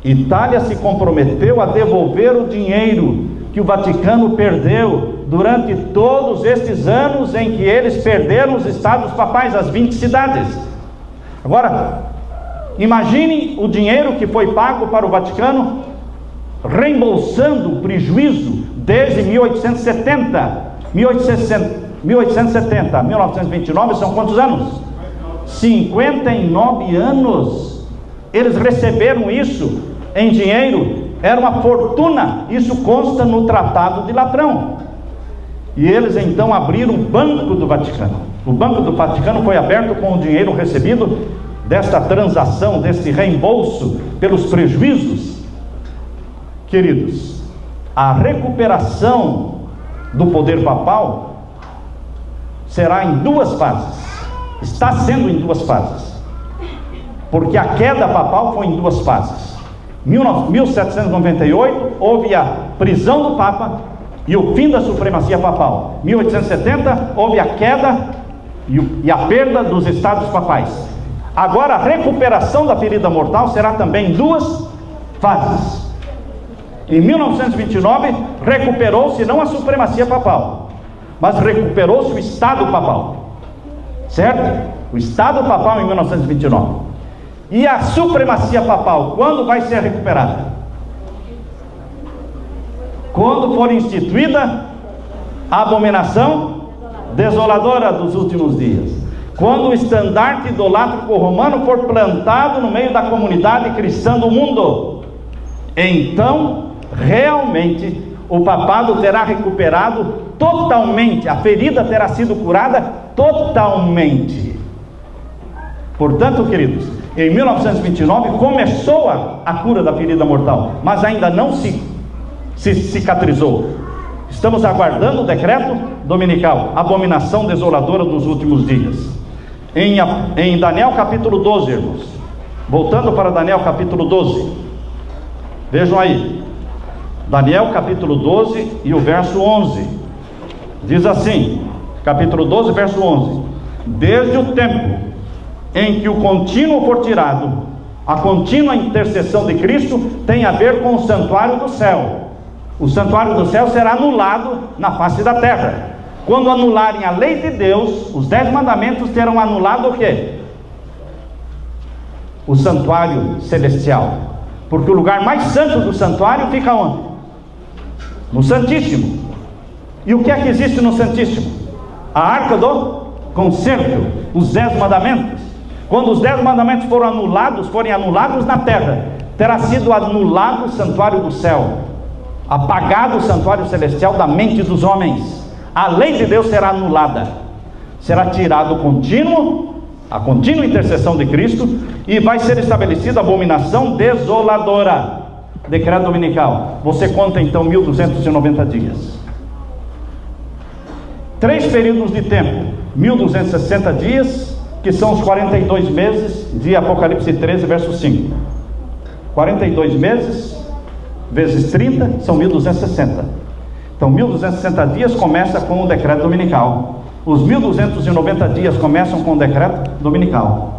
Itália se comprometeu a devolver o dinheiro que o Vaticano perdeu durante todos estes anos em que eles perderam os estados papais, as 20 cidades. Agora, imaginem o dinheiro que foi pago para o Vaticano, reembolsando o prejuízo desde 1870. 1870 a 1929 são quantos anos? 59 anos. Eles receberam isso em dinheiro, era uma fortuna. Isso consta no Tratado de Latrão. E eles então abriram o Banco do Vaticano. O Banco do Vaticano foi aberto com o dinheiro recebido desta transação, deste reembolso pelos prejuízos. Queridos, a recuperação do poder papal será em duas fases. Está sendo em duas fases, porque a queda papal foi em duas fases. 1798 houve a prisão do Papa e o fim da supremacia papal. 1870 houve a queda e a perda dos estados papais. Agora a recuperação da ferida mortal será também em duas fases. Em 1929 recuperou-se não a supremacia papal, mas recuperou-se o Estado papal. certo? O Estado papal em 1929. E a supremacia papal, quando vai ser recuperada? Quando for instituída a abominação desoladora dos últimos dias. Quando o estandarte idolátrico romano for plantado no meio da comunidade cristã do mundo, então realmente o papado terá recuperado totalmente, a ferida terá sido curada totalmente. Portanto, queridos, em 1929 começou a cura da ferida mortal, mas ainda não se cicatrizou. Estamos aguardando o decreto dominical, abominação desoladora dos últimos dias. Em Daniel capítulo 12, irmãos, voltando para Daniel capítulo 12, vejam aí, Daniel capítulo 12 e o verso 11, diz assim, capítulo 12, verso 11: desde o tempo em que o contínuo for tirado, a contínua intercessão de Cristo tem a ver com o santuário do céu. O santuário do céu será anulado na face da terra. Quando anularem a lei de Deus, os 10 mandamentos terão anulado o quê? O santuário celestial. Porque o lugar mais santo do santuário fica onde? No Santíssimo. E o que é que existe no Santíssimo? A arca do concerto, os 10 mandamentos. Quando os 10 mandamentos forem anulados na terra, terá sido anulado o santuário do céu, apagado o santuário celestial da mente dos homens. A lei de Deus será anulada, será tirado a contínua intercessão de Cristo, e vai ser estabelecida a abominação desoladora. Decreto dominical. Você conta então 1290 dias. 3 períodos de tempo: 1260 dias, que são os 42 meses de Apocalipse 13, verso 5. 42 meses vezes 30 são 1260. Então 1260 dias começa com o decreto dominical. Os 1290 dias começam com o decreto dominical.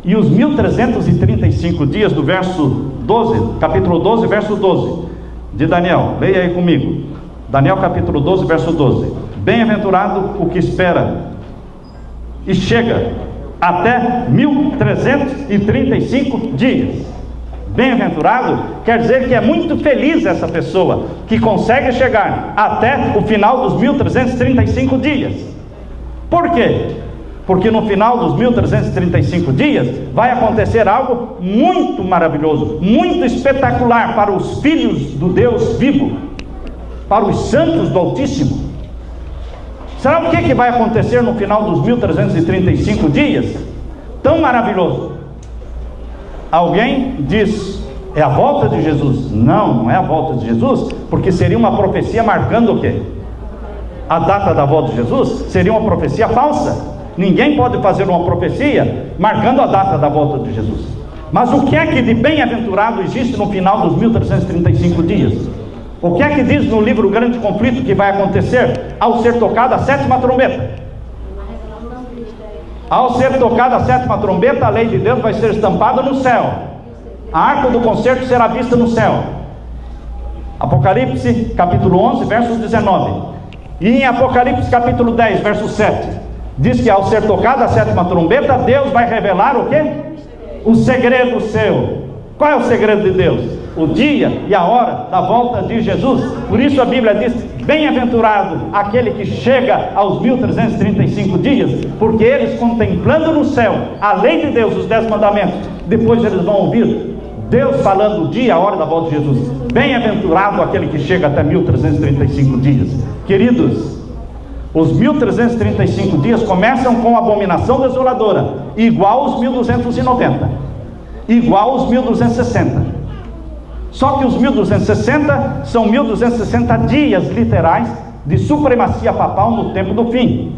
E os 1335 dias do verso 12, capítulo 12, verso 12 de Daniel, leia aí comigo. Daniel capítulo 12, verso 12: bem-aventurado o que espera e chega até 1335 dias. Bem-aventurado quer dizer que é muito feliz essa pessoa que consegue chegar até o final dos 1335 dias. Por quê? Porque no final dos 1335 dias vai acontecer algo muito maravilhoso, muito espetacular para os filhos do Deus vivo, para os santos do Altíssimo. Será o que vai acontecer no final dos 1335 dias? Tão maravilhoso. Alguém diz: é a volta de Jesus. Não, não é a volta de Jesus, porque seria uma profecia marcando o quê? A data da volta de Jesus. Seria uma profecia falsa. Ninguém pode fazer uma profecia marcando a data da volta de Jesus. Mas o que é que de bem-aventurado existe no final dos 1335 dias? O que é que diz no livro Grande Conflito que vai acontecer ao ser tocada a 7ª trombeta? Ao ser tocada a 7ª trombeta, a lei de Deus vai ser estampada no céu. A arca do concerto será vista no céu. Apocalipse capítulo 11, verso 19. E em Apocalipse capítulo 10, verso 7, diz que ao ser tocada a 7ª trombeta, Deus vai revelar o quê? O segredo seu. Qual é o segredo de Deus? O dia e a hora da volta de Jesus. Por isso a Bíblia diz: bem-aventurado aquele que chega aos 1335 dias, porque eles, contemplando no céu a lei de Deus, os 10 mandamentos, depois eles vão ouvir Deus falando o dia e a hora da volta de Jesus. Bem-aventurado aquele que chega até 1335 dias. Queridos, os 1335 dias começam com a abominação desoladora, igual aos 1290, igual aos 1260. Só que os 1260 são 1260 dias literais de supremacia papal no tempo do fim.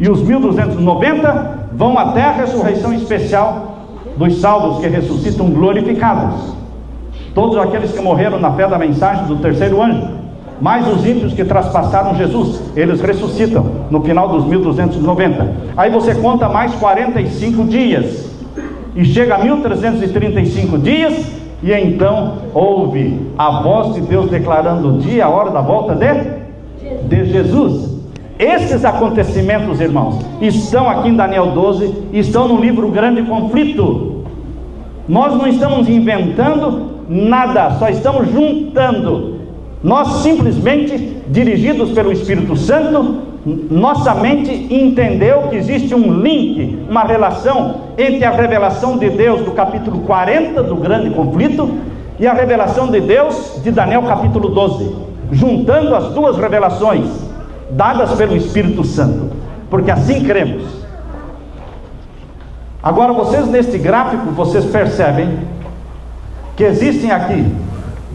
E os 1290 vão até a ressurreição especial dos salvos que ressuscitam glorificados. Todos aqueles que morreram na fé da mensagem do terceiro anjo, mais os ímpios que traspassaram Jesus, eles ressuscitam no final dos 1290. Aí você conta mais 45 dias e chega a 1335 dias. E então ouve a voz de Deus declarando o dia, a hora da volta de Jesus. Esses acontecimentos, irmãos, estão aqui em Daniel 12, estão no livro Grande Conflito. Nós não estamos inventando nada, só estamos juntando. Nós simplesmente, dirigidos pelo Espírito Santo, nossa mente entendeu que existe um link, uma relação entre a revelação de Deus do capítulo 40 do Grande Conflito e a revelação de Deus de Daniel capítulo 12, juntando as duas revelações dadas pelo Espírito Santo, porque assim cremos. Agora vocês, neste gráfico, vocês percebem que existem aqui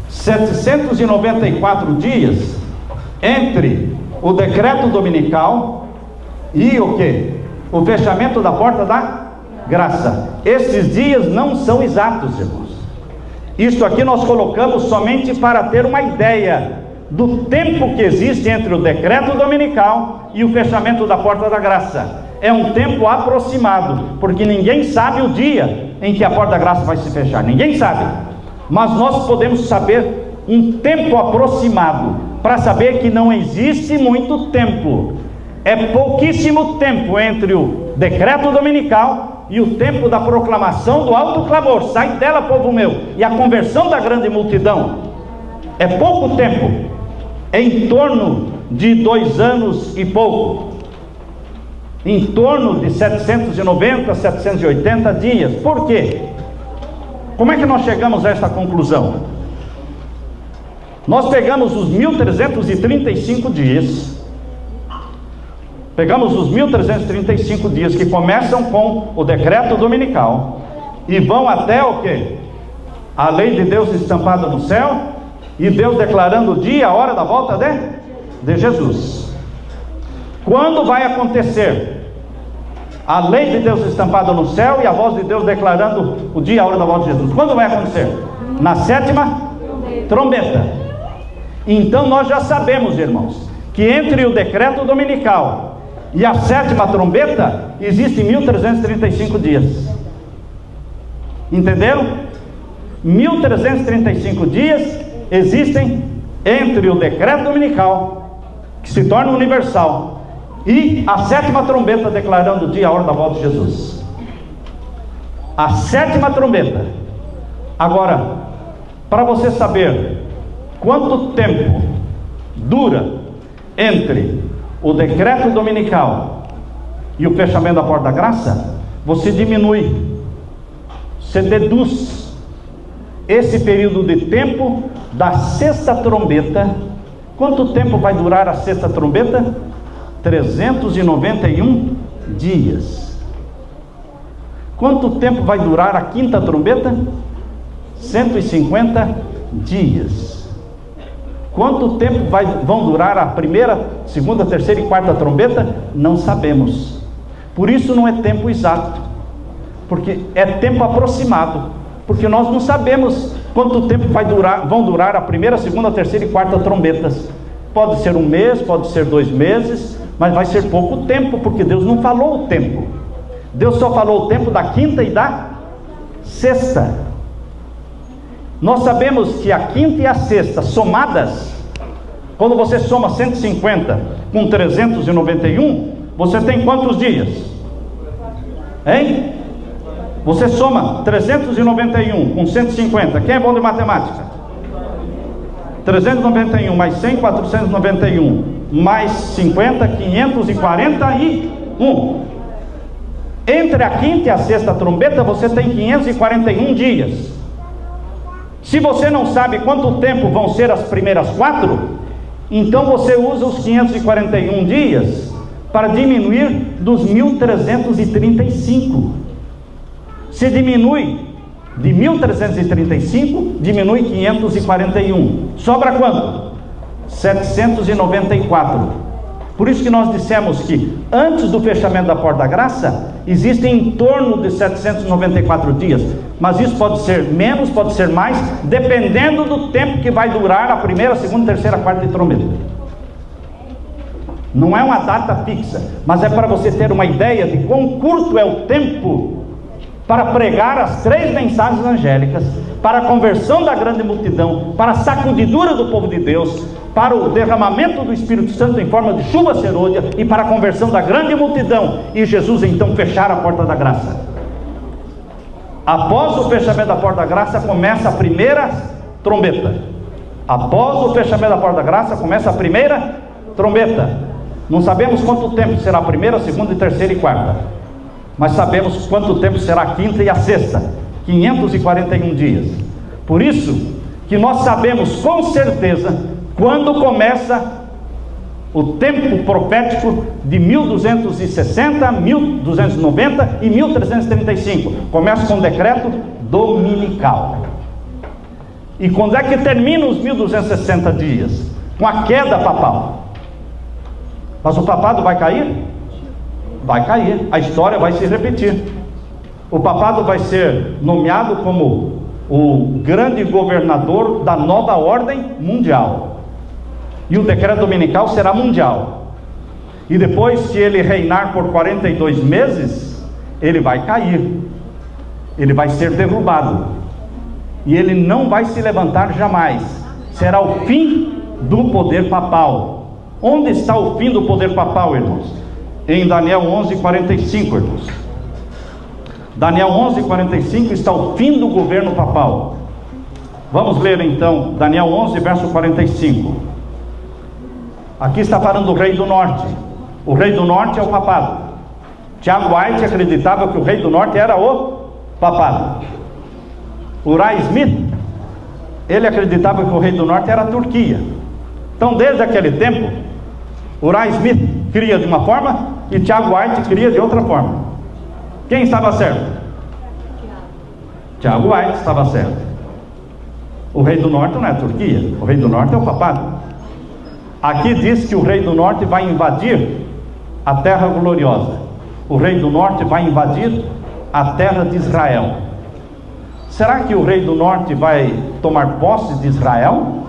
794 dias entre o decreto dominical e o que? O fechamento da porta da graça. Esses dias não são exatos, irmãos. Isso aqui nós colocamos somente para ter uma ideia do tempo que existe entre o decreto dominical e o fechamento da porta da graça. É um tempo aproximado, porque ninguém sabe o dia em que a porta da graça vai se fechar, ninguém sabe, mas nós podemos saber um tempo aproximado, para saber que não existe muito tempo, é pouquíssimo tempo entre o decreto dominical e o tempo da proclamação do alto clamor, sai dela povo meu, e a conversão da grande multidão, é pouco tempo, é em torno de 2 anos e pouco, em torno de 790, 780 dias. Por quê? Como é que nós chegamos a esta conclusão? Nós pegamos os 1335 dias, pegamos os 1335 dias que começam com o decreto dominical e vão até o quê? A lei de Deus estampada no céu e Deus declarando o dia, a hora da volta de Jesus. Quando vai acontecer a lei de Deus estampada no céu e a voz de Deus declarando o dia, a hora da volta de Jesus? Quando vai acontecer? Na 7ª trombeta. Então nós já sabemos, irmãos, que entre o decreto dominical e a 7ª trombeta existem 1335 dias. Entenderam? 1335 dias existem entre o decreto dominical, que se torna universal, e a 7ª trombeta declarando o dia, a hora da volta de Jesus. A 7ª trombeta. Agora, para você saber quanto tempo dura entre o decreto dominical e o fechamento da porta da graça, você diminui, você deduz esse período de tempo da 6ª trombeta. Quanto tempo vai durar a 6ª trombeta? 391 dias. Quanto tempo vai durar a 5ª trombeta? 150 dias. Quanto tempo vão durar a 1ª, 2ª, 3ª e 4ª trombeta? Não sabemos. Por isso não é tempo exato, porque é tempo aproximado, porque nós não sabemos quanto tempo vão durar a 1ª, 2ª, 3ª e 4ª trombetas. Pode ser 1 mês, pode ser 2 meses, mas vai ser pouco tempo, porque Deus não falou o tempo. Deus só falou o tempo da 5ª e da 6ª. Nós sabemos que a 5ª e a 6ª somadas, quando você soma 150 com 391, você tem quantos dias? Hein? Você soma 391 com 150, quem é bom de matemática? 391 mais 100, 491, mais 50, 541. Entre a 5ª e a 6ª trombeta você tem 541 dias. Se você não sabe quanto tempo vão ser as primeiras 4, então você usa os 541 dias para diminuir dos 1335. Se diminui de 1335, diminui 541. Sobra quanto? 794. Por isso que nós dissemos que antes do fechamento da porta da graça, existem em torno de 794 dias. Mas isso pode ser menos, pode ser mais, dependendo do tempo que vai durar a 1ª, 2ª, 3ª, 4ª trombeta. Não é uma data fixa, mas é para você ter uma ideia de quão curto é o tempo para pregar as 3 mensagens angélicas, para a conversão da grande multidão, para a sacudidura do povo de Deus, para o derramamento do Espírito Santo em forma de chuva serôdia e para a conversão da grande multidão, e Jesus então fechar a porta da graça. Após o fechamento da porta da graça começa a primeira trombeta. Após o fechamento da porta da graça começa a primeira trombeta. Não sabemos quanto tempo será a primeira, a segunda, a terceira e quarta, mas sabemos quanto tempo será a quinta e a sexta, 541 dias. Por isso que nós sabemos com certeza quando começa o tempo profético de 1260, 1290 e 1335. Começa com o decreto dominical. E quando é que termina os 1260 dias? Com a queda papal. Mas o papado vai cair? Vai cair, a história vai se repetir. O papado vai ser nomeado como o grande governador da nova ordem mundial. E o decreto dominical será mundial. E depois que ele reinar por 42 meses, ele vai cair. Ele vai ser derrubado. E ele não vai se levantar jamais. Será o fim do poder papal. Onde está o fim do poder papal, irmãos? Em Daniel 11:45, irmãos. Daniel 11:45 está o fim do governo papal. Vamos ler então Daniel 11, verso 45. Aqui está falando do rei do norte. O rei do norte é o papado. Tiago White acreditava que o rei do norte era o papado. Uriah Smith, ele acreditava que o rei do norte era a Turquia. Então desde aquele tempo, Uriah Smith cria de uma forma e Tiago White cria de outra forma. Quem estava certo? Tiago White estava certo. O rei do norte não é a Turquia, o rei do norte é o papado. Aqui diz que o rei do norte vai invadir a terra gloriosa. O rei do norte vai invadir a terra de Israel. Será que o rei do norte vai tomar posse de Israel?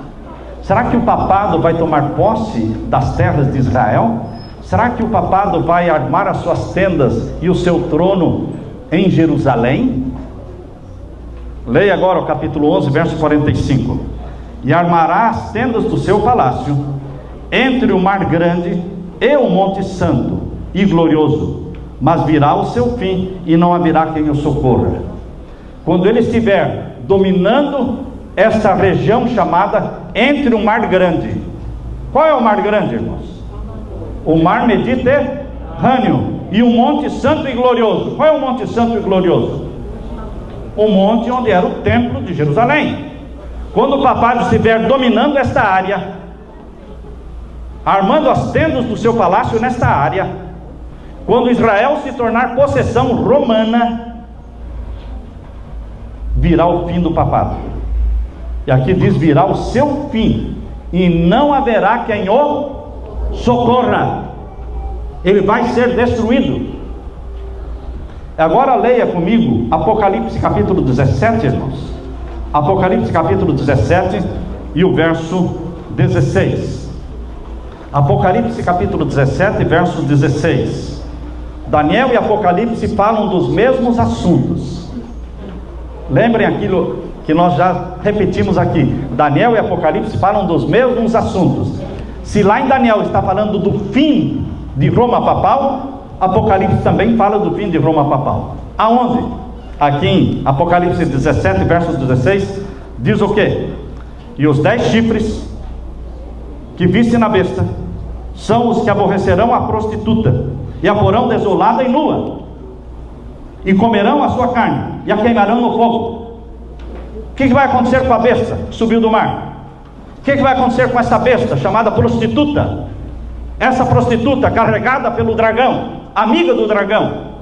Será que o papado vai tomar posse das terras de Israel? Será que o papado vai armar as suas tendas e o seu trono em Jerusalém? Leia agora o capítulo 11, verso 45. E armará as tendas do seu palácio entre o mar grande e o monte santo e glorioso, mas virá o seu fim e não haverá quem o socorra. Quando ele estiver dominando esta região chamada entre o mar grande. Qual é o mar grande, irmãos? O mar Mediterrâneo e o monte santo e glorioso. Qual é o monte santo e glorioso? O monte onde era o templo de Jerusalém. Quando o papado estiver dominando esta área, armando as tendas do seu palácio nesta área, quando Israel se tornar possessão romana, virá o fim do papado. E aqui diz: virá o seu fim, e não haverá quem o socorra. Ele vai ser destruído. Agora leia comigo Apocalipse capítulo 17, irmãos. Apocalipse capítulo 17 e o verso 16. Apocalipse capítulo 17, verso 16. Daniel e Apocalipse falam dos mesmos assuntos. Lembrem aquilo que nós já repetimos aqui. Daniel e Apocalipse falam dos mesmos assuntos. Se lá em Daniel está falando do fim de Roma papal, Apocalipse também fala do fim de Roma papal. Aonde? Aqui em Apocalipse 17, verso 16, diz o quê? E os 10 chifres que viste na besta são os que aborrecerão a prostituta e a porão desolada e nua, e comerão a sua carne e a queimarão no fogo. O que vai acontecer com a besta que subiu do mar? O que vai acontecer com essa besta chamada prostituta? Essa prostituta carregada pelo dragão, amiga do dragão.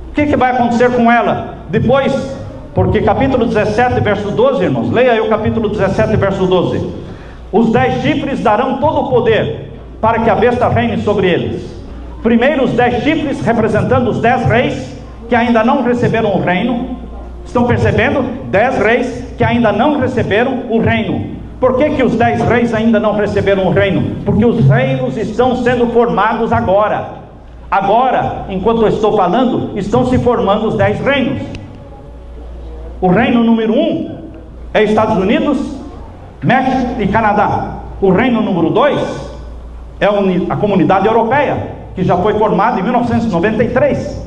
O que vai acontecer com ela depois? Porque capítulo 17, verso 12, irmãos, leia aí o capítulo 17, verso 12. Os 10 chifres darão todo o poder para que a besta reine sobre eles. Primeiro os 10 chifres representando os 10 reis que ainda não receberam o reino. Estão percebendo? 10 reis que ainda não receberam o reino. Por que os 10 reis ainda não receberam o reino? Porque os reinos estão sendo formados agora. Agora, enquanto eu estou falando, estão se formando os 10 reinos. O reino número 1 é Estados Unidos, México e Canadá. O reino número 2 é a Comunidade Europeia, que já foi formada em 1993.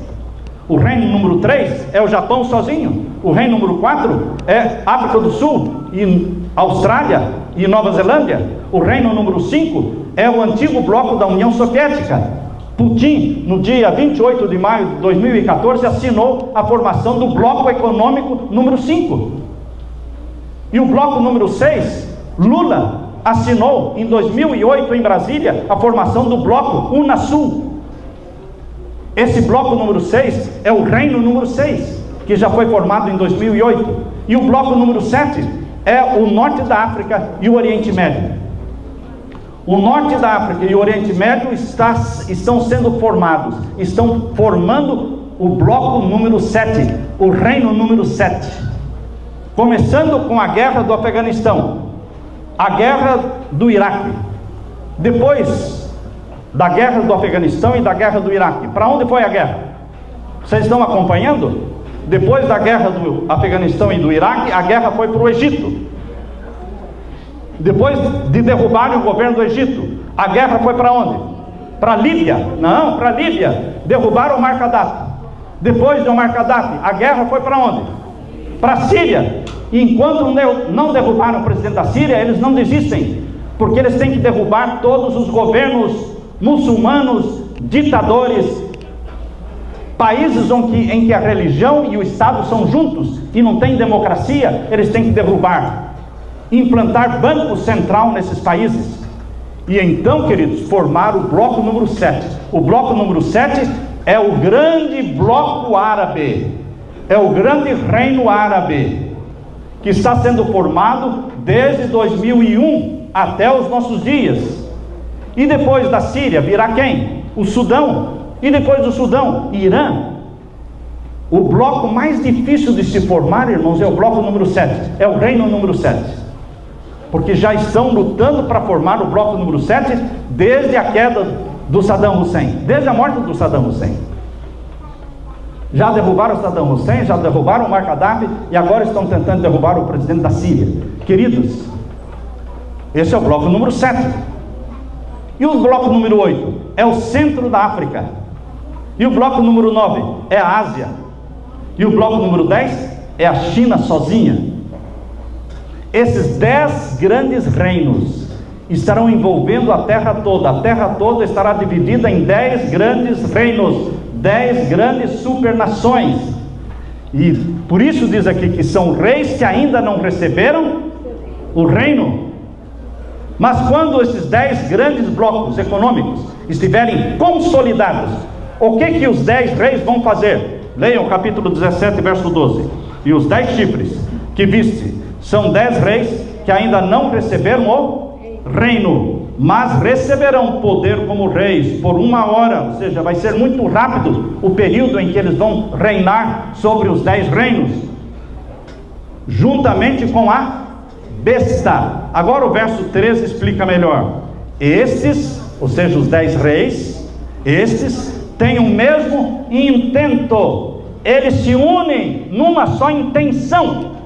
O reino número 3 é o Japão sozinho. O reino número 4 é África do Sul e Austrália e Nova Zelândia. O reino número 5 é o antigo bloco da União Soviética. Putin, no dia 28 de maio de 2014, assinou a formação do bloco econômico número 5. E o bloco número 6, Lula, assinou em 2008 em Brasília a formação do bloco Unasul. Esse bloco número 6 é o reino número 6, que já foi formado em 2008. E o bloco número 7 é o norte da África e o Oriente Médio. O norte da África e o Oriente Médio estão sendo formados, estão formando o bloco número 7, o reino número 7. Começando com a guerra do Afeganistão, a guerra do Iraque. Depois da guerra do Afeganistão e da guerra do Iraque, para onde foi a guerra? Vocês estão acompanhando? Depois da guerra do Afeganistão e do Iraque, a guerra foi para o Egito. Depois de derrubarem o governo do Egito, a guerra foi para onde? Para a Líbia. Não, para a Líbia. Derrubaram o Mar Gaddafi. Depois do Mar Gaddafi, a guerra foi para onde? Para a Síria. E enquanto não derrubaram o presidente da Síria, eles não desistem, porque eles têm que derrubar todos os governos muçulmanos, ditadores, países em que a religião e o Estado são juntos e não tem democracia. Eles têm que derrubar, implantar banco central nesses países. E então, queridos, formar o bloco número 7. O bloco número 7 é o grande bloco árabe, é o grande reino árabe, que está sendo formado desde 2001 até os nossos dias. E depois da Síria virá quem? O Sudão. E depois do Sudão, Irã. O bloco mais difícil de se formar, irmãos, é o bloco número 7, é o reino número 7. Porque já estão lutando para formar o bloco número 7 desde a queda do Saddam Hussein, desde a morte do Saddam Hussein. Já derrubaram o Saddam Hussein, já derrubaram o Mar Gaddafi e agora estão tentando derrubar o presidente da Síria. Queridos, esse é o bloco número 7. E o bloco número 8 é o centro da África. E o bloco número 9 é a Ásia. E o bloco número 10 é a China sozinha. Esses 10 grandes reinos estarão envolvendo a terra toda. A terra toda estará dividida em 10 grandes reinos, 10 grandes supernações. E por isso diz aqui que são reis que ainda não receberam o reino. Mas quando esses 10 grandes blocos econômicos estiverem consolidados, o que os 10 reis vão fazer? Leiam o capítulo 17, verso 12. E os 10 chifres que viste são 10 reis que ainda não receberam o reino, mas receberão poder como reis por 1 hora, ou seja, vai ser muito rápido o período em que eles vão reinar sobre os 10 reinos, juntamente com a besta. Agora o verso 13 explica melhor. Estes, ou seja, os 10 reis, estes têm o mesmo intento, eles se unem numa só intenção.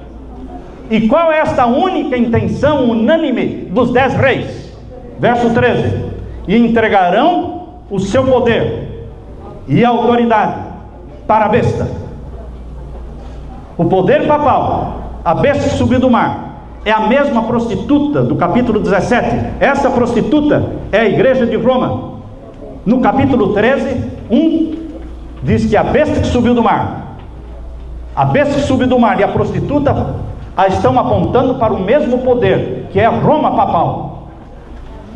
E qual é esta única intenção unânime dos 10 reis? Verso 13: e entregarão o seu poder e a autoridade para a besta. O poder papal, a besta que subiu do mar, é a mesma prostituta do capítulo 17. Essa prostituta é a igreja de Roma. No capítulo 13, 1, diz que a besta que subiu do mar, a besta que subiu do mar e a prostituta estão apontando para o mesmo poder, que é Roma papal.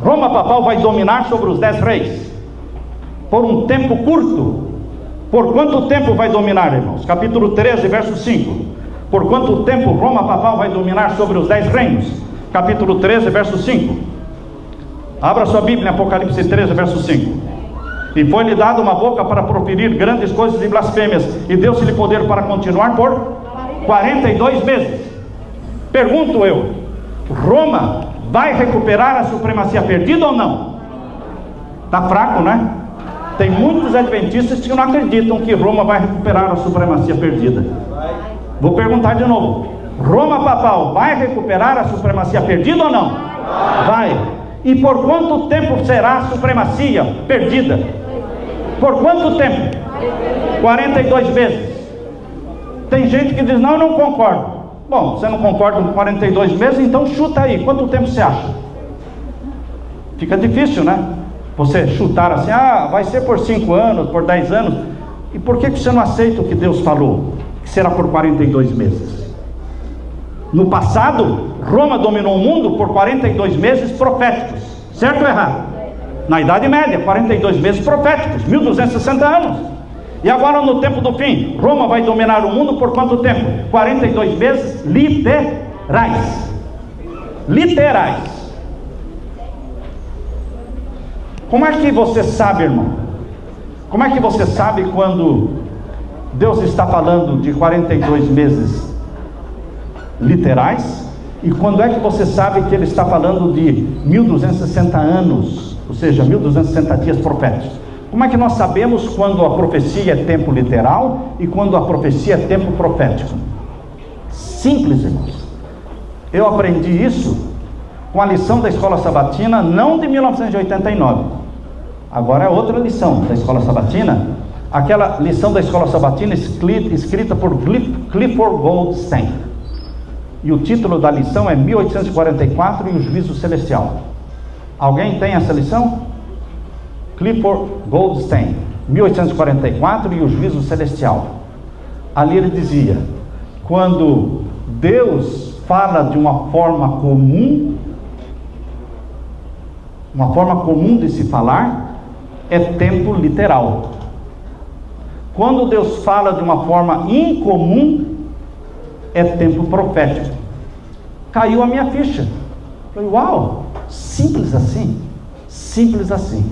Roma papal vai dominar sobre os 10 reis por um tempo curto. Por quanto tempo vai dominar, irmãos? Capítulo 13, verso 5. Por quanto tempo Roma papal vai dominar sobre os 10 reinos? Capítulo 13, verso 5. Abra sua Bíblia em Apocalipse 13, verso 5. E foi-lhe dada uma boca para proferir grandes coisas e blasfêmias, e deu-se-lhe poder para continuar por 42 meses. Pergunto eu, Roma vai recuperar a supremacia perdida ou não? Está fraco, né? Tem muitos adventistas que não acreditam que Roma vai recuperar a supremacia perdida. Vou perguntar de novo, Roma papal vai recuperar a supremacia perdida ou não? Vai. E por quanto tempo será a supremacia perdida? Por quanto tempo? 42 meses. Tem gente que diz, não, eu não concordo. Bom, você não concorda com 42 meses, então chuta aí, quanto tempo você acha? Fica difícil, né? Você chutar assim, vai ser por 5 anos, por 10 anos. E por que você não aceita o que Deus falou? Que será por 42 meses. No passado, Roma dominou o mundo por 42 meses proféticos. Certo ou errado? Na Idade Média, 42 meses proféticos, 1260 anos. E agora no tempo do fim, Roma vai dominar o mundo por quanto tempo? 42 meses literais. Literais. Como é que você sabe, irmão? Como é que você sabe quando Deus está falando de 42 meses literais? E quando é que você sabe que Ele está falando de 1260 anos, ou seja, 1260 dias proféticos? Como é que nós sabemos quando a profecia é tempo literal e quando a profecia é tempo profético? Simples, irmãos. Eu aprendi isso com a lição da Escola Sabatina, não de 1989. Agora é outra lição da Escola Sabatina. Aquela lição da Escola Sabatina escrita por Clifford Goldstein. E o título da lição é 1844 e o Juízo Celestial. Alguém tem essa lição? Clifford Goldstein, 1844 e o Juízo Celestial. Ali ele dizia, quando Deus fala de uma forma comum de se falar, é tempo literal. Quando Deus fala de uma forma incomum, é tempo profético. Caiu a minha ficha. Falei, uau, simples assim. Simples assim.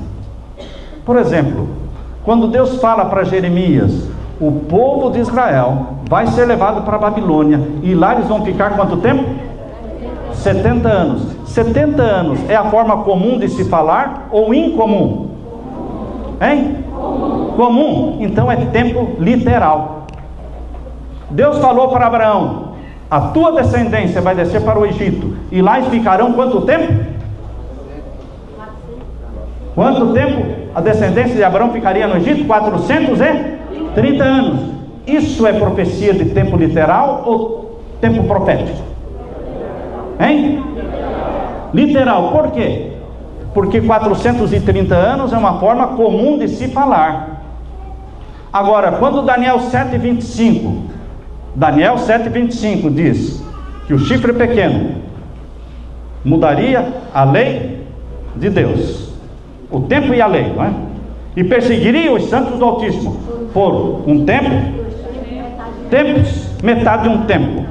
Por exemplo, quando Deus fala para Jeremias, o povo de Israel vai ser levado para a Babilônia, e lá eles vão ficar quanto tempo? 70 anos. 70 anos é a forma comum de se falar ou incomum? Hein? Comum. Então é tempo literal. Deus falou para Abraão, a tua descendência vai descer para o Egito, e lá eles ficarão quanto tempo? Quanto tempo a descendência de Abraão ficaria no Egito? 430 anos. Isso é profecia de tempo literal ou tempo profético? Hein? Literal. Por quê? Porque 430 anos é uma forma comum de se falar. Agora, quando Daniel 7,25 diz que o chifre pequeno mudaria a lei de Deus, o tempo e a lei, não é? E perseguiria os santos do Altíssimo por um tempo, tempos, metade de um tempo.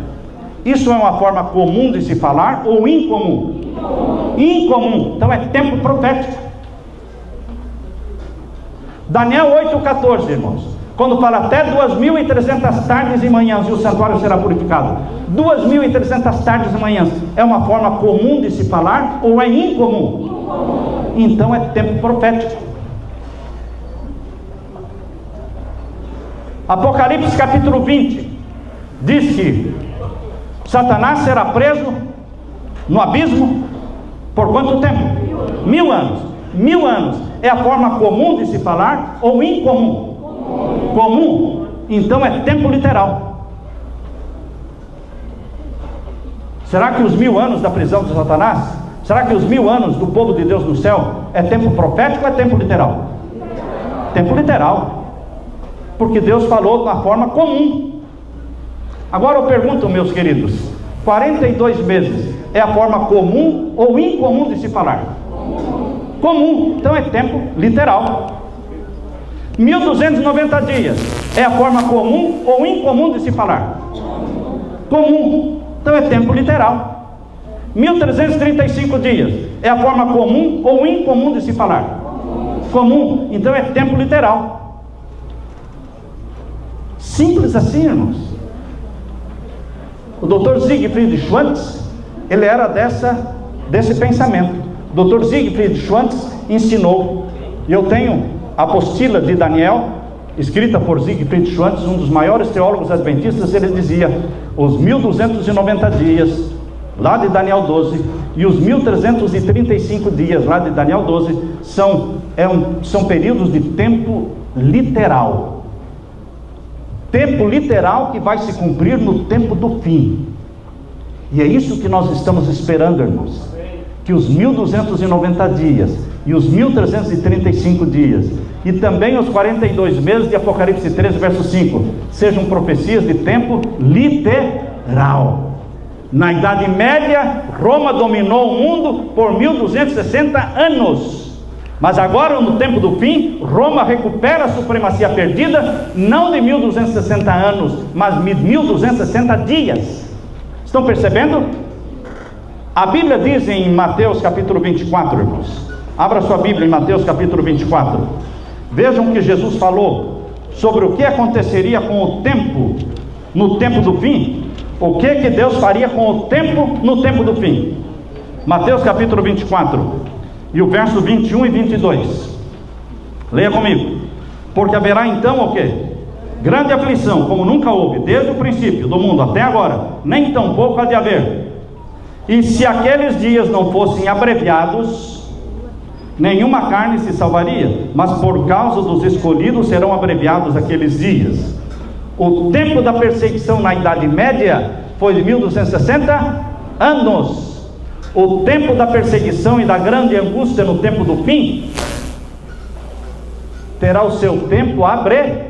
Isso é uma forma comum de se falar ou incomum? Incomum. Então é tempo profético. Daniel 8,14, irmãos, quando fala até 2.300 tardes e manhãs e o santuário será purificado. 2.300 tardes e manhãs é uma forma comum de se falar ou é incomum? Então é tempo profético. Apocalipse capítulo 20 diz que Satanás será preso no abismo por quanto tempo? 1000 anos. 1000 anos é a forma comum de se falar ou incomum? Comum. Então é tempo literal. Será que os 1000 anos da prisão de Satanás, será que os 1000 anos do povo de Deus no céu é tempo profético ou é tempo literal? Tempo literal. Porque Deus falou de uma forma comum. Agora eu pergunto, meus queridos, 42 meses é a forma comum ou incomum de se falar? Comum. Então é tempo literal. 1290 dias é a forma comum ou incomum de se falar? Comum. Então é tempo literal. 1335 dias é a forma comum ou incomum de se falar? Comum. Então é tempo literal. Simples assim, irmãos. O Dr. Siegfried Schwantz, ele era desse pensamento. O Dr. Siegfried Schwantz ensinou, e eu tenho a apostila de Daniel, escrita por Siegfried Schwantz, um dos maiores teólogos adventistas. Ele dizia: os 1290 dias lá de Daniel 12 e os 1335 dias lá de Daniel 12 são períodos de tempo literal. Tempo literal que vai se cumprir no tempo do fim. E é isso que nós estamos esperando, irmãos. Que os 1290 dias e os 1335 dias e também os 42 meses de Apocalipse 13, verso 5 sejam profecias de tempo literal. Na Idade Média, Roma dominou o mundo por 1260 anos. Mas agora, no tempo do fim, Roma recupera a supremacia perdida, não de 1260 anos, mas de 1260 dias. Estão percebendo? A Bíblia diz em Mateus capítulo 24, irmãos. Abra sua Bíblia em Mateus capítulo 24. Vejam que Jesus falou sobre o que aconteceria com o tempo no tempo do fim. O que Deus faria com o tempo no tempo do fim. Mateus capítulo 24 e o verso 21 e 22. Leia comigo. Porque haverá então o quê? Grande aflição, como nunca houve desde o princípio do mundo até agora, nem tampouco há de haver. E se aqueles dias não fossem abreviados, nenhuma carne se salvaria, mas por causa dos escolhidos serão abreviados aqueles dias. O tempo da perseguição na Idade Média foi de 1260 anos. O tempo da perseguição e da grande angústia no tempo do fim terá o seu tempo abreviado.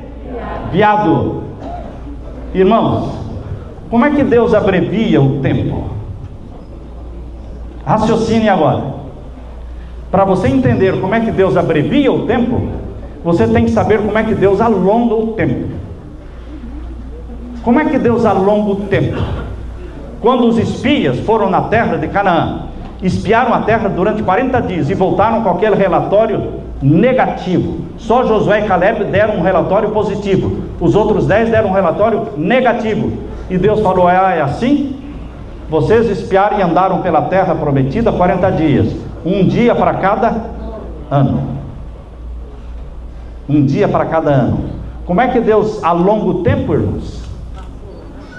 Irmãos, como é que Deus abrevia o tempo? Raciocine agora. Para você entender como é que Deus abrevia o tempo, você tem que saber como é que Deus alonga o tempo. Como é que Deus alonga o tempo? Quando os espias foram na terra de Canaã, espiaram a terra durante 40 dias e voltaram com aquele relatório negativo. Só Josué e Caleb deram um relatório positivo. Os outros 10 deram um relatório negativo. E Deus falou: é assim? Vocês espiaram e andaram pela terra prometida 40 dias. Um dia para cada ano. Um dia para cada ano. Como é que Deus alonga o tempo, irmãos?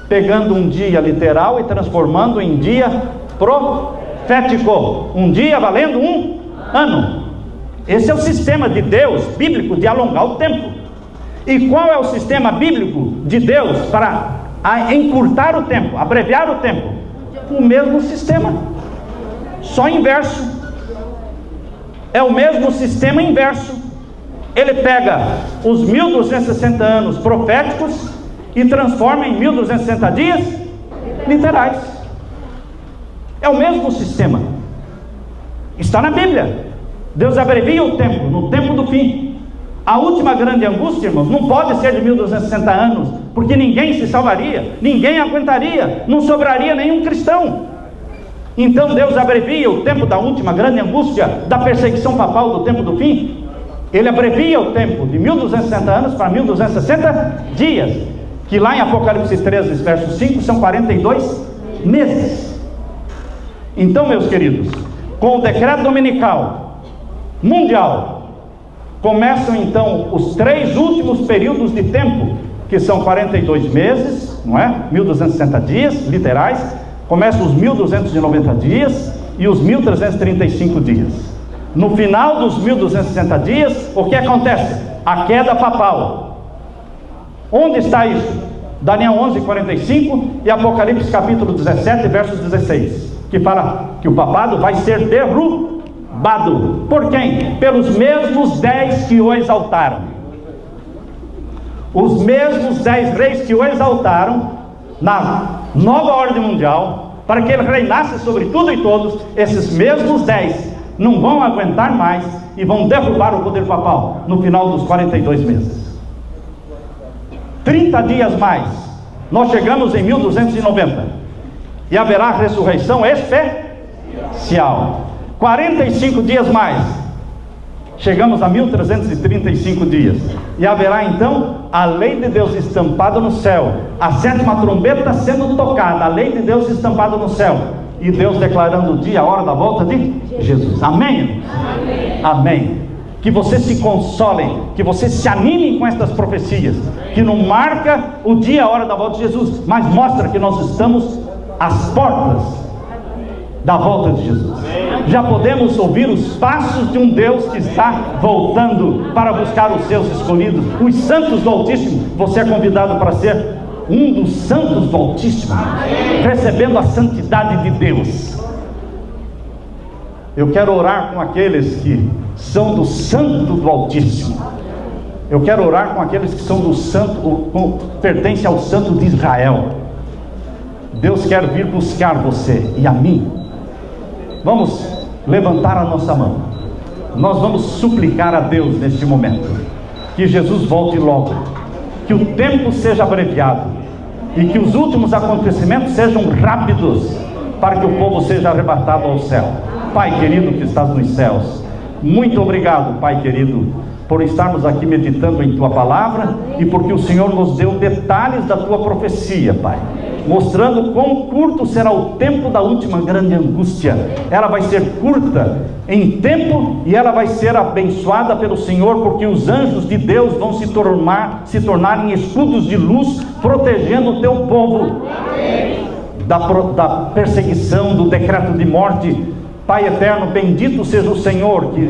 Pegando um dia literal e transformando em dia profético. Um dia valendo um ano. Esse é o sistema de Deus bíblico de alongar o tempo. E qual é o sistema bíblico de Deus para encurtar o tempo, abreviar o tempo? O mesmo sistema, só inverso. É o mesmo sistema inverso. Ele pega os 1260 anos proféticos e transforma em 1260 dias literais. É o mesmo sistema. Está na Bíblia. Deus abrevia o tempo, no tempo do fim. A última grande angústia, irmãos, não pode ser de 1260 anos, porque ninguém se salvaria, ninguém aguentaria, não sobraria nenhum cristão. Então Deus abrevia o tempo da última grande angústia, da perseguição papal do tempo do fim. Ele abrevia o tempo de 1260 anos para 1260 dias, que lá em Apocalipse 13, verso 5, são 42 meses. Então, meus queridos, com o decreto dominical mundial, começam então os 3 últimos períodos de tempo, que são 42 meses, não é? 1260 dias, literais. Começam os 1290 dias e os 1335 dias. No final dos 1260 dias, o que acontece? A queda papal. Onde está isso? Daniel 11:45 e Apocalipse capítulo 17, versos 16, que fala que o papado vai ser derrubado. Por quem? Pelos mesmos 10 que o exaltaram. Os mesmos 10 reis que o exaltaram na nova ordem mundial, para que ele reinasse sobre tudo e todos. Esses mesmos 10 não vão aguentar mais e vão derrubar o poder papal no final dos 42 meses. 30 dias mais, nós chegamos em 1290 e haverá ressurreição especial. 45 dias mais, chegamos a 1335 dias e haverá então a lei de Deus estampada no céu, a 7ª trombeta sendo tocada, a lei de Deus estampada no céu, e Deus declarando o dia, a hora da volta de Jesus. Amém? Amém. Amém. que vocês se consolem, que vocês se animem com estas profecias, que não marca o dia e a hora da volta de Jesus, mas mostra que nós estamos às portas da volta de Jesus. Já podemos ouvir os passos de um Deus que está voltando para buscar os seus escolhidos, os santos do Altíssimo. Você é convidado para ser um dos santos do Altíssimo, recebendo a santidade de Deus. Eu quero orar com aqueles que são do santo do Altíssimo. Eu quero orar com aqueles que são do santo, pertencem ao santo de Israel. Deus quer vir buscar você e a mim. Vamos levantar a nossa mão. Nós vamos suplicar a Deus neste momento, que Jesus volte logo, que o tempo seja abreviado e que os últimos acontecimentos sejam rápidos, para que o povo seja arrebatado ao céu. Pai querido que estás nos céus, muito obrigado, Pai querido, por estarmos aqui meditando em Tua palavra, e porque o Senhor nos deu detalhes da Tua profecia, Pai, mostrando quão curto será o tempo da última grande angústia. Ela vai ser curta em tempo, e ela vai ser abençoada pelo Senhor, porque os anjos de Deus vão se tornar em escudos de luz, protegendo o Teu povo da perseguição, do decreto de morte. Pai eterno, bendito seja o Senhor, que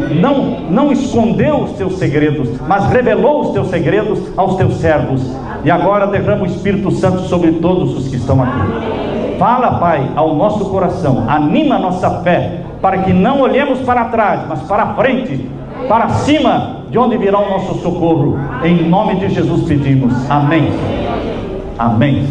não escondeu os Teus segredos, mas revelou os Teus segredos aos Teus servos, e agora derrama o Espírito Santo sobre todos os que estão aqui. Fala, Pai, ao nosso coração, anima a nossa fé, para que não olhemos para trás, mas para frente, para cima, de onde virá o nosso socorro. Em nome de Jesus pedimos, amém. Amém.